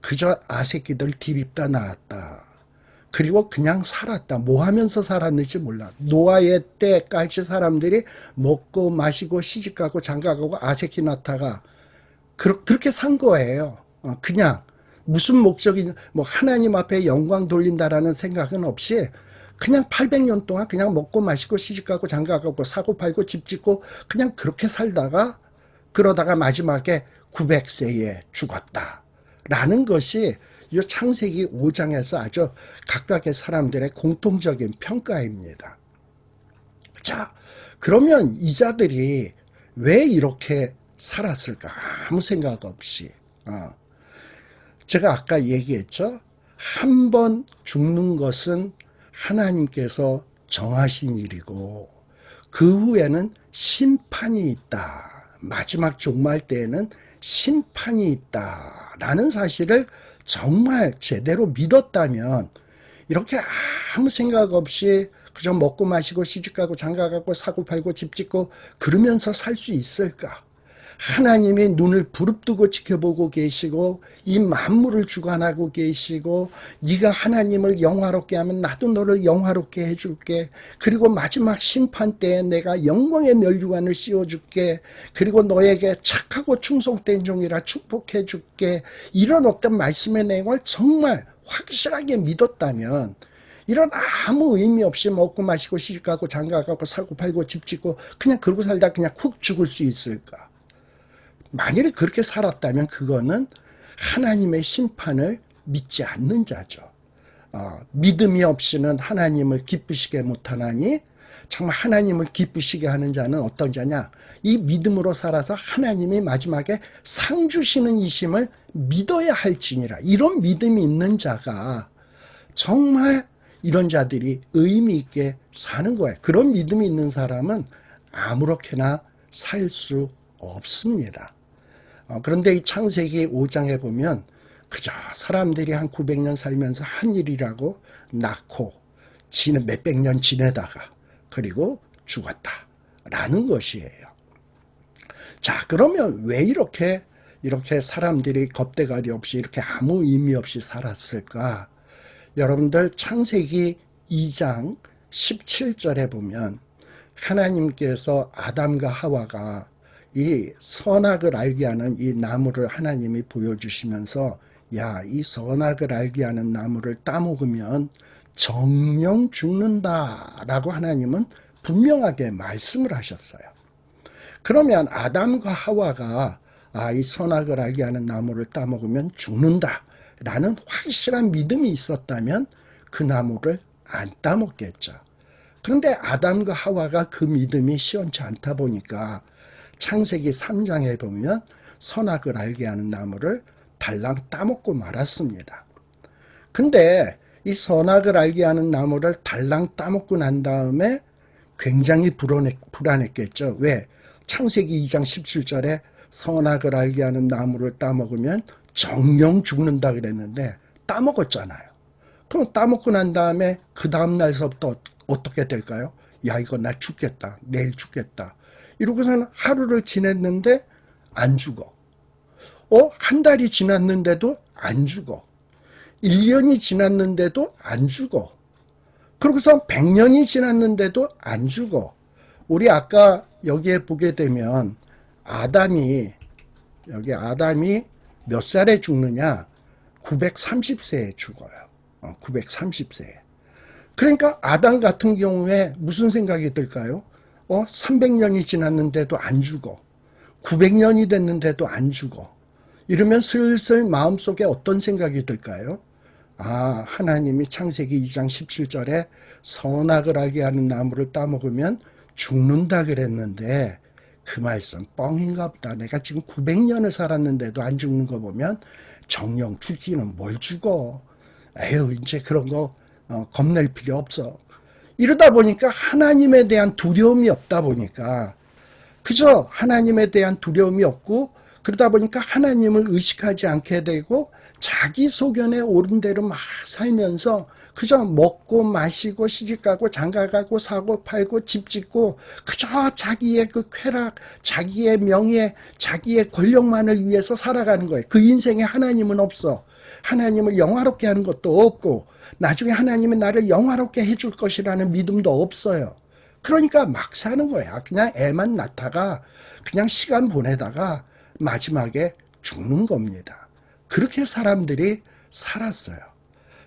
그저 아새끼들 디립다 낳았다. 그리고 그냥 살았다. 뭐 하면서 살았는지 몰라. 노아의 때까지 사람들이 먹고 마시고 시집가고 장가가고 아새끼 낳다가 그렇게 산 거예요. 그냥 무슨 목적이 뭐 하나님 앞에 영광 돌린다라는 생각은 없이 그냥 800년 동안 그냥 먹고 마시고 시집가고 장가가고 사고 팔고 집 짓고 그냥 그렇게 살다가 그러다가 마지막에 900세에 죽었다. 라는 것이 이 창세기 5장에서 아주 각각의 사람들의 공통적인 평가입니다. 자, 그러면 이 자들이 왜 이렇게 살았을까? 아무 생각 없이. 제가 아까 얘기했죠. 한 번 죽는 것은 하나님께서 정하신 일이고 그 후에는 심판이 있다. 마지막 종말 때에는 심판이 있다라는 사실을 정말 제대로 믿었다면 이렇게 아무 생각 없이 그저 먹고 마시고 시집가고 장가가고 사고 팔고 집 짓고 그러면서 살 수 있을까? 하나님이 눈을 부릅뜨고 지켜보고 계시고 이 만물을 주관하고 계시고 네가 하나님을 영화롭게 하면 나도 너를 영화롭게 해줄게. 그리고 마지막 심판 때에 내가 영광의 면류관을 씌워줄게. 그리고 너에게 착하고 충성된 종이라 축복해줄게. 이런 어떤 말씀의 내용을 정말 확실하게 믿었다면 이런 아무 의미 없이 먹고 마시고 시집가고 장가가고 사고 팔고 집 짓고 그냥 그러고 살다 그냥 훅 죽을 수 있을까? 만일에 그렇게 살았다면 그거는 하나님의 심판을 믿지 않는 자죠. 믿음이 없이는 하나님을 기쁘시게 못하나니 정말 하나님을 기쁘시게 하는 자는 어떤 자냐? 이 믿음으로 살아서 하나님이 마지막에 상 주시는 이심을 믿어야 할지니라. 이런 믿음이 있는 자가 정말 이런 자들이 의미 있게 사는 거예요. 그런 믿음이 있는 사람은 아무렇게나 살 수 없습니다. 그런데 이 창세기 5장에 보면 그저 사람들이 한 900년 살면서 한 일이라고 낳고 몇백 년 지내다가 그리고 죽었다라는 것이에요. 자, 그러면 왜 이렇게 사람들이 겁대가리 없이 이렇게 아무 의미 없이 살았을까? 여러분들 창세기 2장 17절에 보면 하나님께서 아담과 하와가 이 선악을 알게 하는 이 나무를 하나님이 보여주시면서 야, 이 선악을 알게 하는 나무를 따먹으면 정령 죽는다라고 하나님은 분명하게 말씀을 하셨어요. 그러면 아담과 하와가 이 선악을 알게 하는 나무를 따먹으면 죽는다라는 확실한 믿음이 있었다면 그 나무를 안 따먹겠죠. 그런데 아담과 하와가 그 믿음이 시원치 않다 보니까 창세기 3장에 보면 선악을 알게 하는 나무를 달랑 따먹고 말았습니다. 근데 이 선악을 알게 하는 나무를 달랑 따먹고 난 다음에 굉장히 불안했겠죠. 왜? 창세기 2장 17절에 선악을 알게 하는 나무를 따먹으면 정령 죽는다 그랬는데 따먹었잖아요. 그럼 따먹고 난 다음에 그 다음 날서부터 어떻게 될까요? 야, 이거 나 죽겠다. 내일 죽겠다. 이러고서는 하루를 지냈는데 안 죽어. 한 달이 지났는데도 안 죽어. 1년이 지났는데도 안 죽어. 그러고서 100년이 지났는데도 안 죽어. 우리 아까 여기에 보게 되면 아담이 몇 살에 죽느냐? 930세에 죽어요. 930세에. 그러니까 아담 같은 경우에 무슨 생각이 들까요? 300년이 지났는데도 안 죽어. 900년이 됐는데도 안 죽어. 이러면 슬슬 마음속에 어떤 생각이 들까요? 하나님이 창세기 2장 17절에 선악을 알게 하는 나무를 따먹으면 죽는다 그랬는데 그 말씀 뻥인가 보다. 내가 지금 900년을 살았는데도 안 죽는 거 보면 정령 죽기는 뭘 죽어. 에휴, 이제 그런 거 겁낼 필요 없어. 이러다 보니까 하나님에 대한 두려움이 없다 보니까 그저 하나님에 대한 두려움이 없고 그러다 보니까 하나님을 의식하지 않게 되고 자기 소견에 옳은 대로 막 살면서 그저 먹고 마시고 시집가고 장가가고 사고 팔고 집 짓고 그저 자기의 그 쾌락, 자기의 명예, 자기의 권력만을 위해서 살아가는 거예요. 그 인생에 하나님은 없어. 하나님을 영화롭게 하는 것도 없고 나중에 하나님은 나를 영화롭게 해줄 것이라는 믿음도 없어요. 그러니까 막 사는 거야. 그냥 애만 낳다가 그냥 시간 보내다가 마지막에 죽는 겁니다. 그렇게 사람들이 살았어요.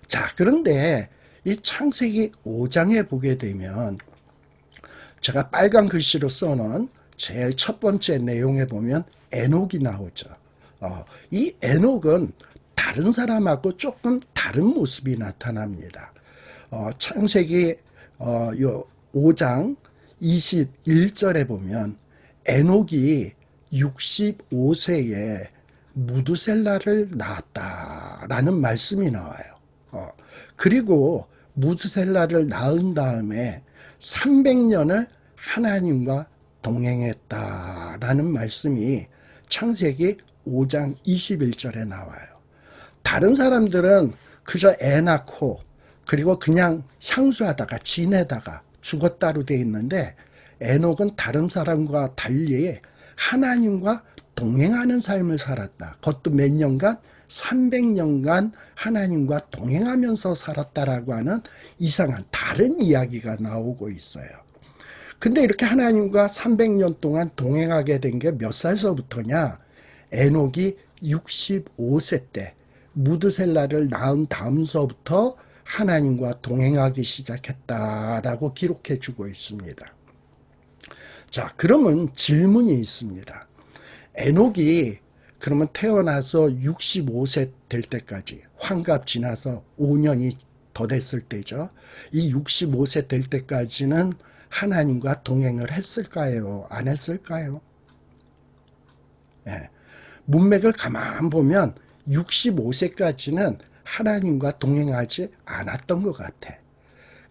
자, 그런데 이 창세기 5장에 보게 되면 제가 빨간 글씨로 써놓은 제일 첫 번째 내용에 보면 에녹이 나오죠. 이 에녹은 다른 사람하고 조금 다른 모습이 나타납니다. 창세기 5장 21절에 보면 에녹이 65세에 무드셀라를 낳았다라는 말씀이 나와요. 그리고 무드셀라를 낳은 다음에 300년을 하나님과 동행했다라는 말씀이 창세기 5장 21절에 나와요. 다른 사람들은 그저 애 낳고 그리고 그냥 향수하다가 지내다가 죽었다로 돼 있는데 에녹은 다른 사람과 달리 하나님과 동행하는 삶을 살았다. 그것도 몇 년간? 300년간 하나님과 동행하면서 살았다라고 하는 이상한 다른 이야기가 나오고 있어요. 근데 이렇게 하나님과 300년 동안 동행하게 된 게 몇 살서부터냐? 에녹이 65세 때 무드셀라를 낳은 다음서부터 하나님과 동행하기 시작했다라고 기록해 주고 있습니다. 자, 그러면 질문이 있습니다. 에녹이 그러면 태어나서 65세 될 때까지 환갑 지나서 5년이 더 됐을 때죠. 이 65세 될 때까지는 하나님과 동행을 했을까요? 안 했을까요? 네. 문맥을 가만 보면 65세까지는 하나님과 동행하지 않았던 것 같아.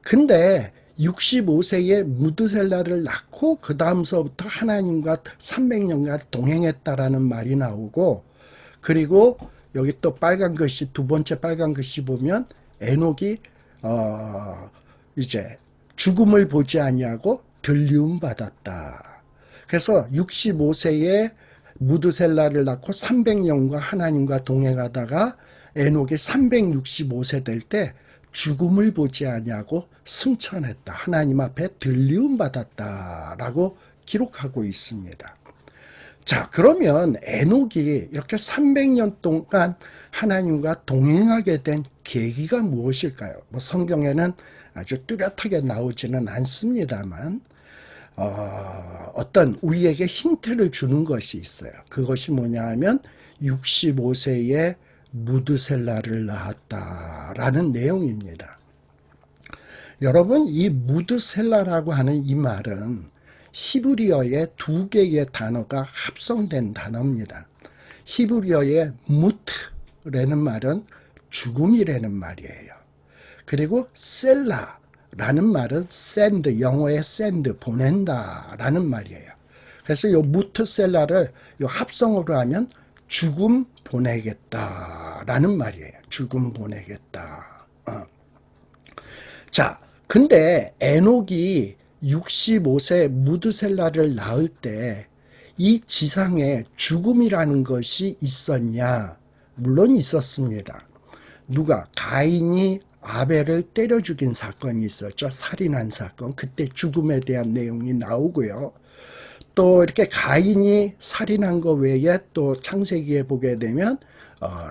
근데 65세에 무드셀라를 낳고 그 다음서부터 하나님과 300년간 동행했다라는 말이 나오고, 그리고 여기 또 빨간 글씨, 두 번째 빨간 글씨 보면 에녹이 이제 죽음을 보지 아니하고 들리움 받았다. 그래서 65세에 무드셀라를 낳고 300년과 하나님과 동행하다가 에녹이 365세 될 때 죽음을 보지 아니하고 승천했다. 하나님 앞에 들리움 받았다라고 기록하고 있습니다. 자, 그러면 에녹이 이렇게 300년 동안 하나님과 동행하게 된 계기가 무엇일까요? 뭐 성경에는 아주 뚜렷하게 나오지는 않습니다만 어떤 우리에게 힌트를 주는 것이 있어요. 그것이 뭐냐 하면 65세에 무드셀라를 낳았다라는 내용입니다. 여러분, 이 무드셀라라고 하는 이 말은 히브리어의 두 개의 단어가 합성된 단어입니다. 히브리어의 무트라는 말은 죽음이라는 말이에요. 그리고 셀라라는 말은 샌드, 영어의 샌드, 보낸다라는 말이에요. 그래서 이 무트셀라를 이 합성어로 하면 죽음 보내겠다라는 말이에요. 죽음 보내겠다. 자, 근데 에녹이 65세 무드셀라를 낳을 때 이 지상에 죽음이라는 것이 있었냐? 물론 있었습니다. 누가? 가인이 아벨을 때려 죽인 사건이 있었죠. 살인한 사건. 그때 죽음에 대한 내용이 나오고요. 또 이렇게 가인이 살인한 것 외에 또 창세기에 보게 되면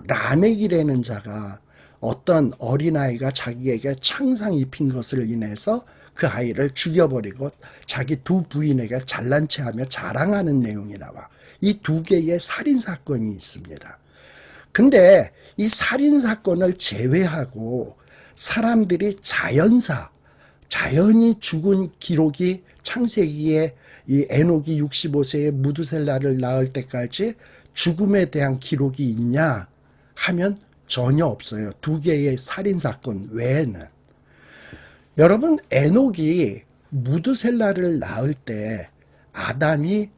라멕이라는 자가 어떤 어린아이가 자기에게 창상 입힌 것을 인해서 그 아이를 죽여버리고 자기 두 부인에게 잘난 체하며 자랑하는 내용이 나와. 이 두 개의 살인사건이 있습니다. 근데 이 살인사건을 제외하고 사람들이 자연히 죽은 기록이 창세기에 이 에녹이 65세에 무드셀라를 낳을 때까지 죽음에 대한 기록이 있냐 하면 전혀 없어요. 두 개의 살인사건 외에는. 여러분, 에녹이 무드셀라를 낳을 때 아담이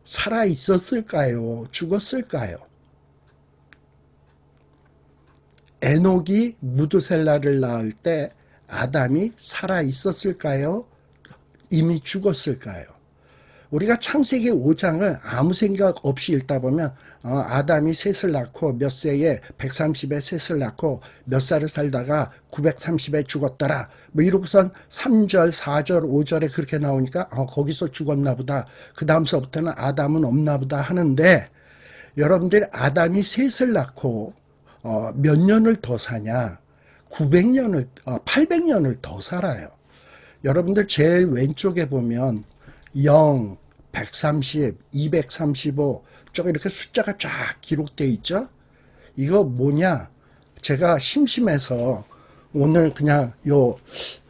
살아 있었을까요? 죽었을까요? 에녹이 무드셀라를 낳을 때 아담이 살아 있었을까요? 이미 죽었을까요? 우리가 창세기 5장을 아무 생각 없이 읽다 보면 아담이 셋을 낳고 몇 세에 130에 셋을 낳고 몇 살을 살다가 930에 죽었더라. 뭐 이러고선 3절, 4절, 5절에 그렇게 나오니까 거기서 죽었나 보다. 그 다음서부터는 아담은 없나 보다 하는데, 여러분들 아담이 셋을 낳고 몇 년을 더 사냐? 800년을 더 살아요. 여러분들 제일 왼쪽에 보면 0, 130, 235 쭉 이렇게 숫자가 쫙 기록되어 있죠. 이거 뭐냐? 제가 심심해서 오늘 그냥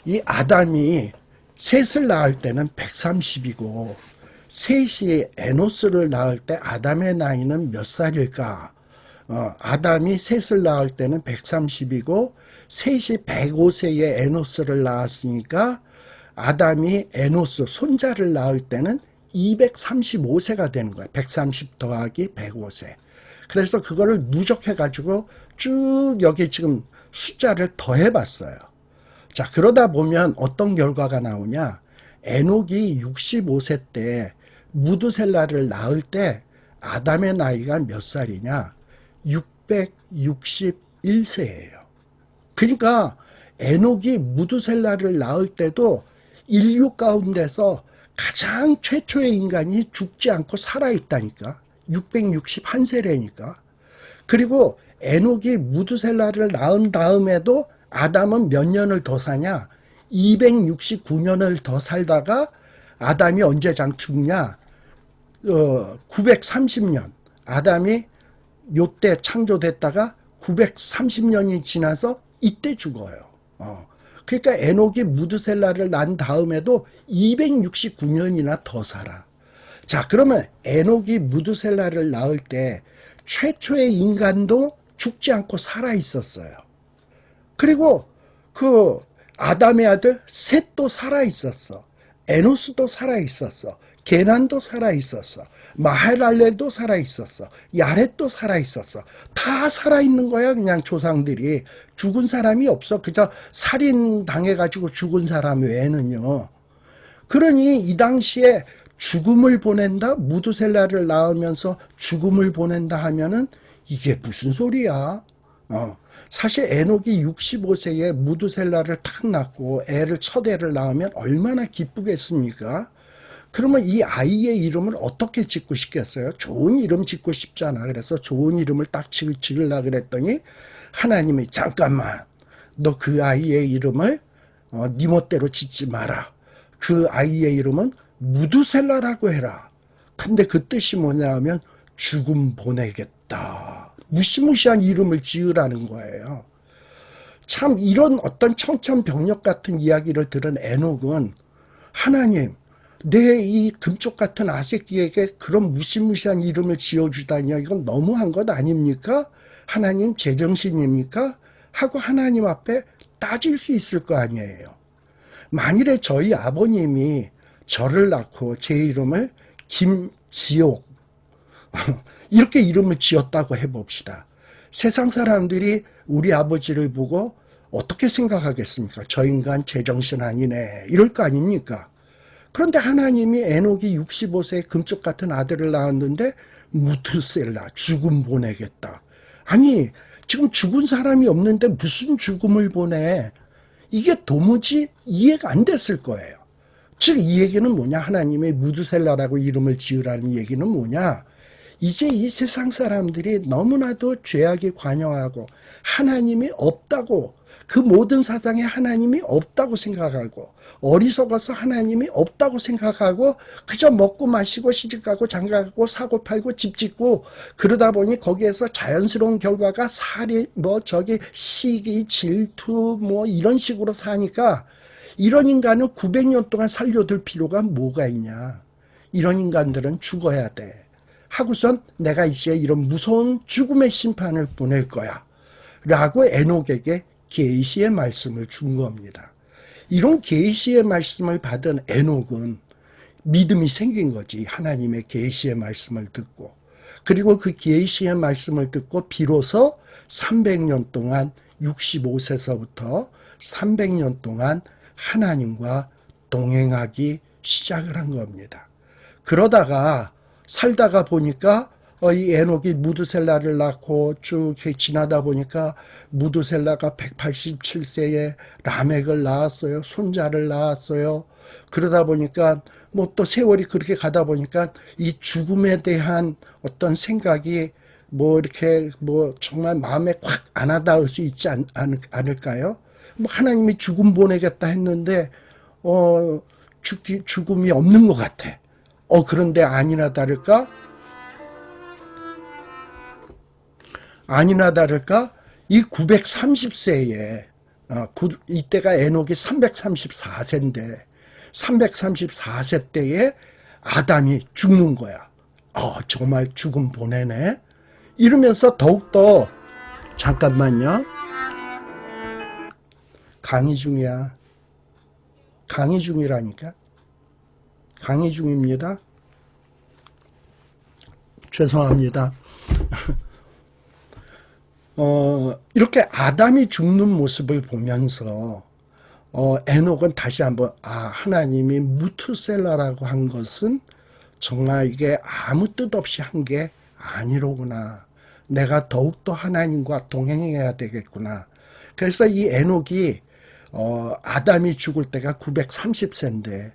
이 아담이 셋을 낳을 때는 130이고 셋이 에노스를 낳을 때 아담의 나이는 몇 살일까? 아담이 셋을 낳을 때는 130이고 셋이 105세에 에노스를 낳았으니까 아담이 에노스 손자를 낳을 때는 235세가 되는 거예요. 130 더하기 105세. 그래서 그거를 누적해가지고 쭉 여기 지금 숫자를 더해봤어요. 자, 그러다 보면 어떤 결과가 나오냐? 에녹이 65세 때 무드셀라를 낳을 때 아담의 나이가 몇 살이냐? 661세예요. 그러니까 에녹이 무드셀라를 낳을 때도 인류 가운데서 가장 최초의 인간이 죽지 않고 살아있다니까. 661세래니까. 그리고 에녹이 무드셀라를 낳은 다음에도 아담은 몇 년을 더 사냐? 269년을 더 살다가 아담이 언제장 죽냐? 930년. 아담이 요때 창조됐다가 930년이 지나서 이때 죽어요. 그러니까 에녹이 무드셀라를 낳은 다음에도 269년이나 더 살아. 자, 그러면 에녹이 무드셀라를 낳을 때 최초의 인간도 죽지 않고 살아 있었어요. 그리고 그 아담의 아들 셋도 살아 있었어. 에노스도 살아 있었어. 게난도 살아 있었어. 마헬랄렐도 살아 있었어. 야렛도 살아 있었어. 다 살아 있는 거야. 그냥 조상들이. 죽은 사람이 없어. 그저 살인 당해가지고 죽은 사람 외에는요. 그러니 이 당시에 죽음을 보낸다, 무두셀라를 낳으면서 죽음을 보낸다 하면은 이게 무슨 소리야? 사실 에녹이 65세에 무두셀라를 탁 낳고 애를 첫 애를 낳으면 얼마나 기쁘겠습니까? 그러면 이 아이의 이름을 어떻게 짓고 싶겠어요? 좋은 이름 짓고 싶잖아. 그래서 좋은 이름을 딱 지으려고 그랬더니 하나님이 잠깐만, 너 그 아이의 이름을 네 멋대로 짓지 마라. 그 아이의 이름은 무두셀라라고 해라. 근데 그 뜻이 뭐냐 하면 죽음 보내겠다. 무시무시한 이름을 지으라는 거예요. 참 이런 어떤 청천벽력 같은 이야기를 들은 에녹은 하나님, 내 이 금쪽 같은 아새끼에게 그런 무시무시한 이름을 지어주다니요. 이건 너무한 것 아닙니까? 하나님 제정신입니까? 하고 하나님 앞에 따질 수 있을 거 아니에요. 만일에 저희 아버님이 저를 낳고 제 이름을 김지옥 이렇게 이름을 지었다고 해봅시다. 세상 사람들이 우리 아버지를 보고 어떻게 생각하겠습니까? 저 인간 제정신 아니네 이럴 거 아닙니까? 그런데 하나님이 에녹이 65세에 금쪽 같은 아들을 낳았는데 무트셀라 죽음 보내겠다. 아니 지금 죽은 사람이 없는데 무슨 죽음을 보내? 이게 도무지 이해가 안 됐을 거예요. 즉 이 얘기는 뭐냐? 하나님의 무두셀라라고 이름을 지으라는 얘기는 뭐냐? 이제 이 세상 사람들이 너무나도 죄악에 관여하고 하나님이 없다고, 그 모든 사상에 하나님이 없다고 생각하고 어리석어서 하나님이 없다고 생각하고 그저 먹고 마시고 시집가고 장가가고 사고 팔고 집 짓고 그러다 보니 거기에서 자연스러운 결과가 살이 시기 질투 이런 식으로 사니까 이런 인간을 900년 동안 살려둘 필요가 뭐가 있냐. 이런 인간들은 죽어야 돼. 하고선 내가 이제 이런 무서운 죽음의 심판을 보낼 거야. 라고 에녹에게 계시의 말씀을 준 겁니다. 이런 계시의 말씀을 받은 에녹은 믿음이 생긴 거지. 하나님의 계시의 말씀을 듣고. 그리고 그 계시의 말씀을 듣고 비로소 300년 동안 65세서부터 300년 동안 하나님과 동행하기 시작을 한 겁니다. 그러다가 살다가 보니까 이 에녹이 무두셀라를 낳고 쭉 지나다 보니까 무두셀라가 187세에 라멕을 낳았어요. 손자를 낳았어요. 그러다 보니까 또 세월이 그렇게 가다 보니까 이 죽음에 대한 어떤 생각이 이렇게 정말 마음에 확 안 와닿을 수 있지 않을까요? 하나님이 죽음 보내겠다 했는데 죽음이 없는 것 같아. 그런데 아니나 다를까 이 930세에 이때가 에녹이 334세인데 334세 때에 아담이 죽는 거야. 정말 죽음 보내네. 이러면서 더욱더 잠깐만요. 강의 중이야. 강의 중이라니까. 강의 중입니다. 죄송합니다. 이렇게 아담이 죽는 모습을 보면서 에녹은 다시 한번 하나님이 무투셀라라고 한 것은 정말 이게 아무 뜻 없이 한 게 아니로구나. 내가 더욱더 하나님과 동행해야 되겠구나. 그래서 이 에녹이 아담이 죽을 때가 930세인데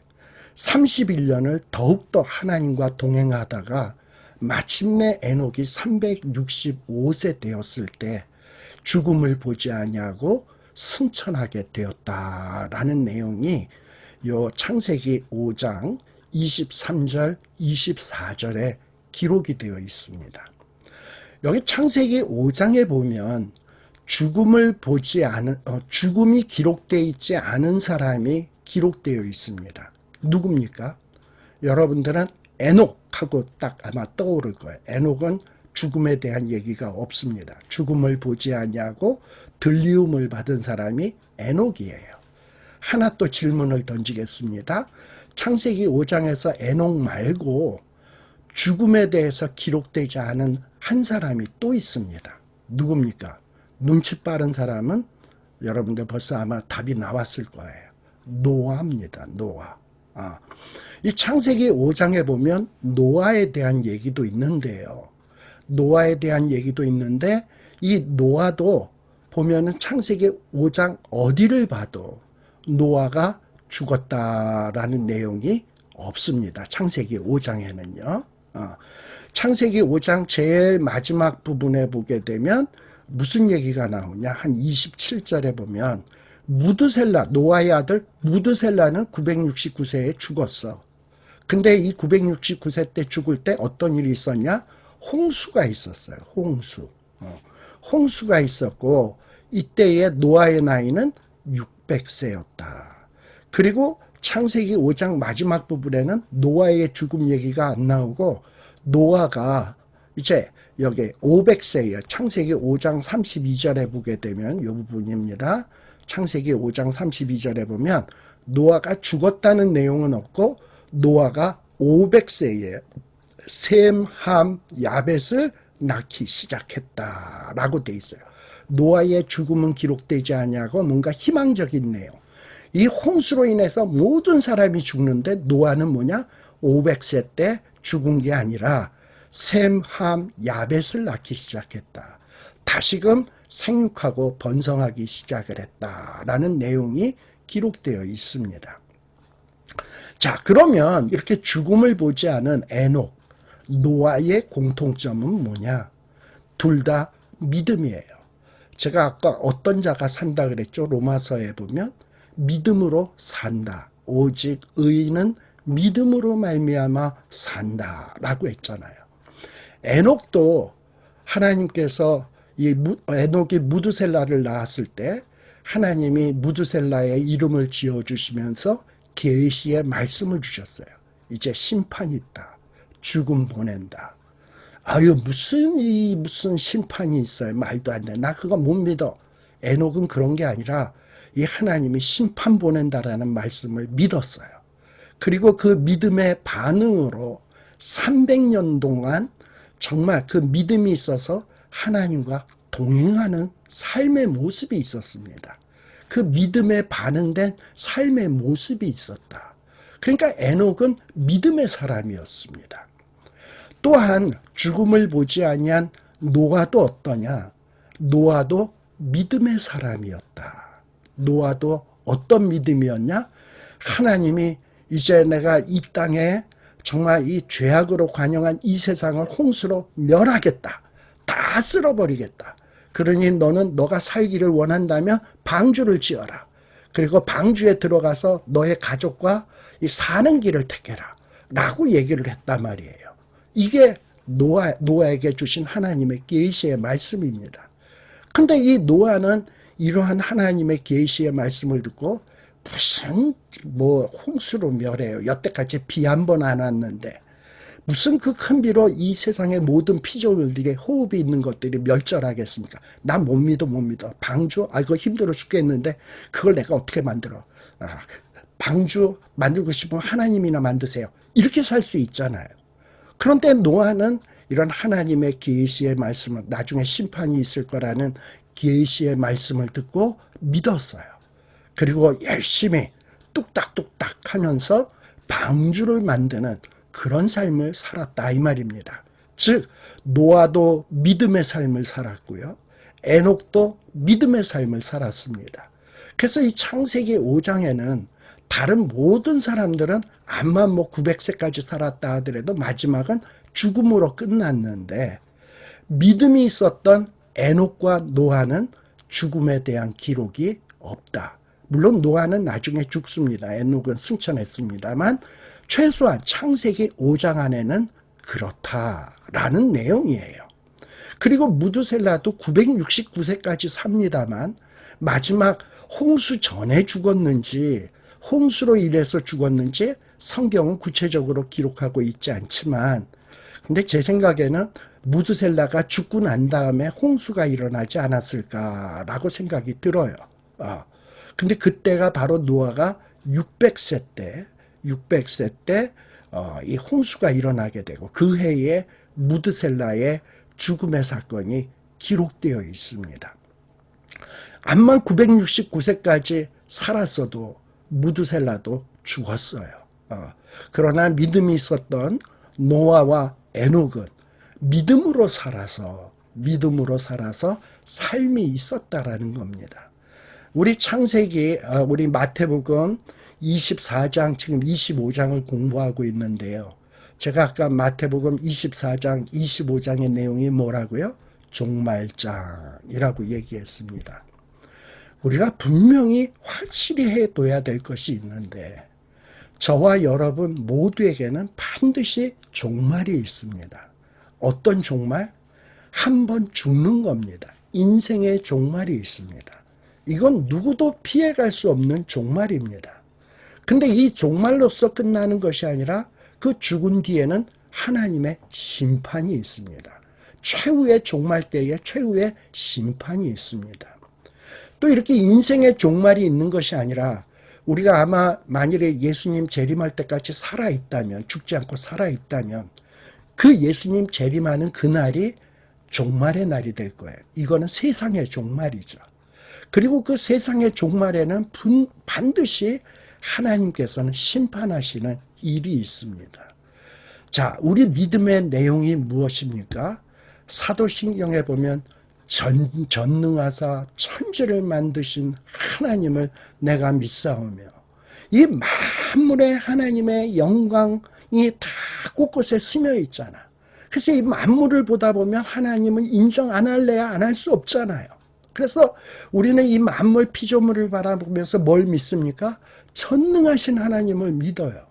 31년을 더욱더 하나님과 동행하다가 마침내 에녹이 365세 되었을 때 죽음을 보지 아니하고 승천하게 되었다라는 내용이 요 창세기 5장 23절 24절에 기록이 되어 있습니다. 여기 창세기 5장에 보면 죽음이 기록되어 있지 않은 사람이 기록되어 있습니다. 누굽니까? 여러분들은 에녹하고 딱 아마 떠오를 거예요. 에녹은 죽음에 대한 얘기가 없습니다. 죽음을 보지 아니하고 들리움을 받은 사람이 에녹이에요. 하나 또 질문을 던지겠습니다. 창세기 5장에서 에녹 말고 죽음에 대해서 기록되지 않은 한 사람이 또 있습니다. 누굽니까? 눈치 빠른 사람은 여러분들 벌써 아마 답이 나왔을 거예요. 노아입니다. 노아. 이 창세기 5장에 보면 노아에 대한 얘기도 있는데요. 노아에 대한 얘기도 있는데 이 노아도 보면은 창세기 5장 어디를 봐도 노아가 죽었다라는 내용이 없습니다. 창세기 5장에는요. 창세기 5장 제일 마지막 부분에 보게 되면 무슨 얘기가 나오냐. 한 27절에 보면 무드셀라, 노아의 아들 무드셀라는 969세에 죽었어. 근데 이 969세 때 죽을 때 어떤 일이 있었냐? 홍수가 있었어요. 홍수. 홍수가 있었고 이때의 노아의 나이는 600세였다. 그리고 창세기 5장 마지막 부분에는 노아의 죽음 얘기가 안 나오고 노아가 이제 여기 500세예요. 창세기 5장 32절에 보게 되면 이 부분입니다. 창세기 5장 32절에 보면 노아가 죽었다는 내용은 없고 노아가 500세에 셈, 함, 야벳을 낳기 시작했다라고 돼 있어요. 노아의 죽음은 기록되지 않냐고 뭔가 희망적인 내용. 이 홍수로 인해서 모든 사람이 죽는데 노아는 뭐냐? 500세 때 죽은 게 아니라 셈, 함, 야벳을 낳기 시작했다. 다시금 생육하고 번성하기 시작을 했다라는 내용이 기록되어 있습니다. 자, 그러면 이렇게 죽음을 보지 않은 에녹, 노아의 공통점은 뭐냐? 둘 다 믿음이에요. 제가 아까 어떤 자가 산다 그랬죠? 로마서에 보면 믿음으로 산다. 오직 의인은 믿음으로 말미암아 산다라고 했잖아요. 에녹도 하나님께서 이 에녹이 무드셀라를 낳았을 때 하나님이 무드셀라의 이름을 지어주시면서 계시의 말씀을 주셨어요. 이제 심판이 있다. 죽음 보낸다. 아유 무슨 심판이 있어요. 말도 안 돼. 나 그거 못 믿어. 에녹은 그런 게 아니라 이 하나님이 심판 보낸다라는 말씀을 믿었어요. 그리고 그 믿음의 반응으로 300년 동안 정말 그 믿음이 있어서 하나님과 동행하는 삶의 모습이 있었습니다. 그 믿음에 반응된 삶의 모습이 있었다. 그러니까 에녹은 믿음의 사람이었습니다. 또한 죽음을 보지 아니한 노아도 어떠냐? 노아도 믿음의 사람이었다. 노아도 어떤 믿음이었냐? 하나님이 이제 내가 이 땅에 정말 이 죄악으로 관영한 이 세상을 홍수로 멸하겠다. 다 쓸어버리겠다. 그러니 너가 살기를 원한다면 방주를 지어라. 그리고 방주에 들어가서 너의 가족과 이 사는 길을 택해라. 라고 얘기를 했단 말이에요. 이게 노아에게 주신 하나님의 계시의 말씀입니다. 근데 이 노아는 이러한 하나님의 계시의 말씀을 듣고 무슨 홍수로 멸해요. 여태까지 비 한 번 안 왔는데 무슨 그 큰 비로 이 세상의 모든 피조물들의 호흡이 있는 것들이 멸절하겠습니까? 나 못 믿어. 방주? 이거 힘들어 죽겠는데 그걸 내가 어떻게 만들어? 방주 만들고 싶으면 하나님이나 만드세요. 이렇게 살 수 있잖아요. 그런데 노아는 이런 하나님의 계시의 말씀을 나중에 심판이 있을 거라는 계시의 말씀을 듣고 믿었어요. 그리고 열심히 뚝딱뚝딱 하면서 방주를 만드는 그런 삶을 살았다 이 말입니다. 즉 노아도 믿음의 삶을 살았고요. 에녹도 믿음의 삶을 살았습니다. 그래서 이 창세기 5장에는 다른 모든 사람들은 암만 900세까지 살았다 하더라도 마지막은 죽음으로 끝났는데 믿음이 있었던 에녹과 노아는 죽음에 대한 기록이 없다. 물론 노아는 나중에 죽습니다. 에녹은 승천했습니다만 최소한 창세기 5장 안에는 그렇다라는 내용이에요. 그리고 무드셀라도 969세까지 삽니다만 마지막 홍수 전에 죽었는지 홍수로 인해서 죽었는지 성경은 구체적으로 기록하고 있지 않지만 근데 제 생각에는 무드셀라가 죽고 난 다음에 홍수가 일어나지 않았을까라고 생각이 들어요. 근데 그때가 바로 노아가 600세 때 이 홍수가 일어나게 되고 그 해에 무드셀라의 죽음의 사건이 기록되어 있습니다. 암만 969세까지 살았어도 무드셀라도 죽었어요. 그러나 믿음이 있었던 노아와 에녹은 믿음으로 살아서 삶이 있었다라는 겁니다. 우리 창세기, 우리 마태복음 24장, 지금 25장을 공부하고 있는데요. 제가 아까 마태복음 24장, 25장의 내용이 뭐라고요? 종말장이라고 얘기했습니다. 우리가 분명히 확실히 해둬야 될 것이 있는데 저와 여러분 모두에게는 반드시 종말이 있습니다. 어떤 종말? 한 번 죽는 겁니다. 인생의 종말이 있습니다. 이건 누구도 피해갈 수 없는 종말입니다. 근데 이 종말로서 끝나는 것이 아니라 그 죽은 뒤에는 하나님의 심판이 있습니다. 최후의 종말 때에 최후의 심판이 있습니다. 또 이렇게 인생의 종말이 있는 것이 아니라 우리가 아마 만일에 예수님 재림할 때까지 살아있다면, 죽지 않고 살아있다면 그 예수님 재림하는 그날이 종말의 날이 될 거예요. 이거는 세상의 종말이죠. 그리고 그 세상의 종말에는 반드시 하나님께서는 심판하시는 일이 있습니다. 자, 우리 믿음의 내용이 무엇입니까? 사도신경에 보면 전능하사 천지를 만드신 하나님을 내가 믿사오며, 이 만물의 하나님의 영광이 다 곳곳에 스며 있잖아. 그래서 이 만물을 보다 보면 하나님은 인정 안 할래야 안 할 수 없잖아요. 그래서 우리는 이 만물 피조물을 바라보면서 뭘 믿습니까? 전능하신 하나님을 믿어요.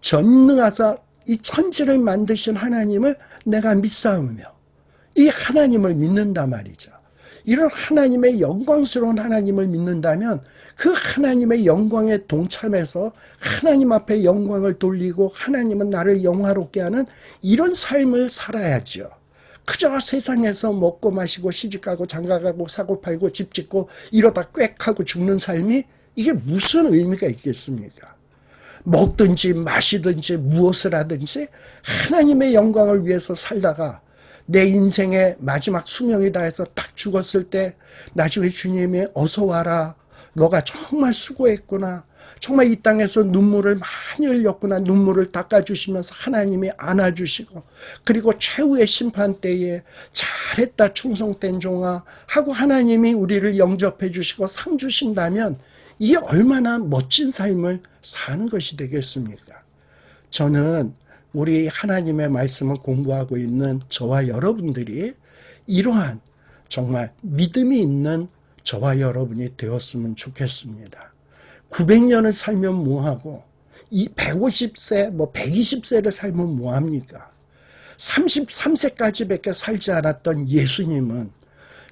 전능하사 이 천지를 만드신 하나님을 내가 믿사오며, 이 하나님을 믿는단 말이죠. 이런 하나님의 영광스러운 하나님을 믿는다면 그 하나님의 영광에 동참해서 하나님 앞에 영광을 돌리고 하나님은 나를 영화롭게 하는 이런 삶을 살아야죠. 그저 세상에서 먹고 마시고 시집가고 장가가고 사고팔고 집 짓고 이러다 꽥 하고 죽는 삶이 이게 무슨 의미가 있겠습니까? 먹든지 마시든지 무엇을 하든지 하나님의 영광을 위해서 살다가 내 인생의 마지막 수명이다 해서 딱 죽었을 때 나중에 주님이 어서 와라, 너가 정말 수고했구나, 정말 이 땅에서 눈물을 많이 흘렸구나, 눈물을 닦아주시면서 하나님이 안아주시고, 그리고 최후의 심판 때에 잘했다 충성된 종아 하고 하나님이 우리를 영접해 주시고 상 주신다면 이게 얼마나 멋진 삶을 사는 것이 되겠습니까? 저는 우리 하나님의 말씀을 공부하고 있는 저와 여러분들이 이러한 정말 믿음이 있는 저와 여러분이 되었으면 좋겠습니다. 900년을 살면 뭐하고, 이 150세, 120세를 살면 뭐합니까? 33세까지 밖에 살지 않았던 예수님은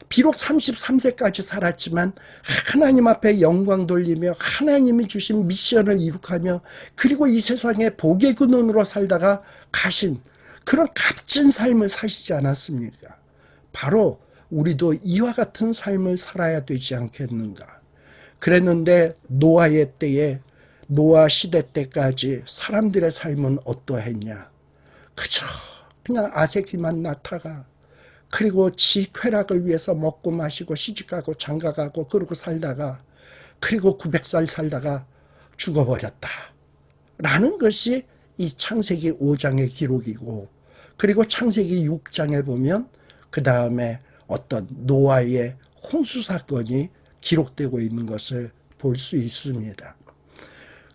비록 33세까지 살았지만 하나님 앞에 영광 돌리며 하나님이 주신 미션을 이룩하며 그리고 이 세상에 복의 근원으로 살다가 가신 그런 값진 삶을 사시지 않았습니까? 바로 우리도 이와 같은 삶을 살아야 되지 않겠는가? 그랬는데 노아의 때에, 노아 시대 때까지 사람들의 삶은 어떠했냐? 그저 그냥 아세기만 낳다가 그리고 지 쾌락을 위해서 먹고 마시고 시집가고 장가가고 그러고 살다가 그리고 900살 살다가 죽어버렸다 라는 것이 이 창세기 5장의 기록이고, 그리고 창세기 6장에 보면 그 다음에 어떤 노아의 홍수 사건이 기록되고 있는 것을 볼 수 있습니다.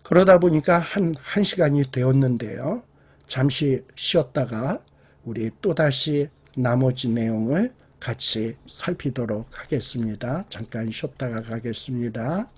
그러다 보니까 한 시간이 되었는데요. 잠시 쉬었다가 우리 또다시 나머지 내용을 같이 살피도록 하겠습니다. 잠깐 쉬었다가 가겠습니다.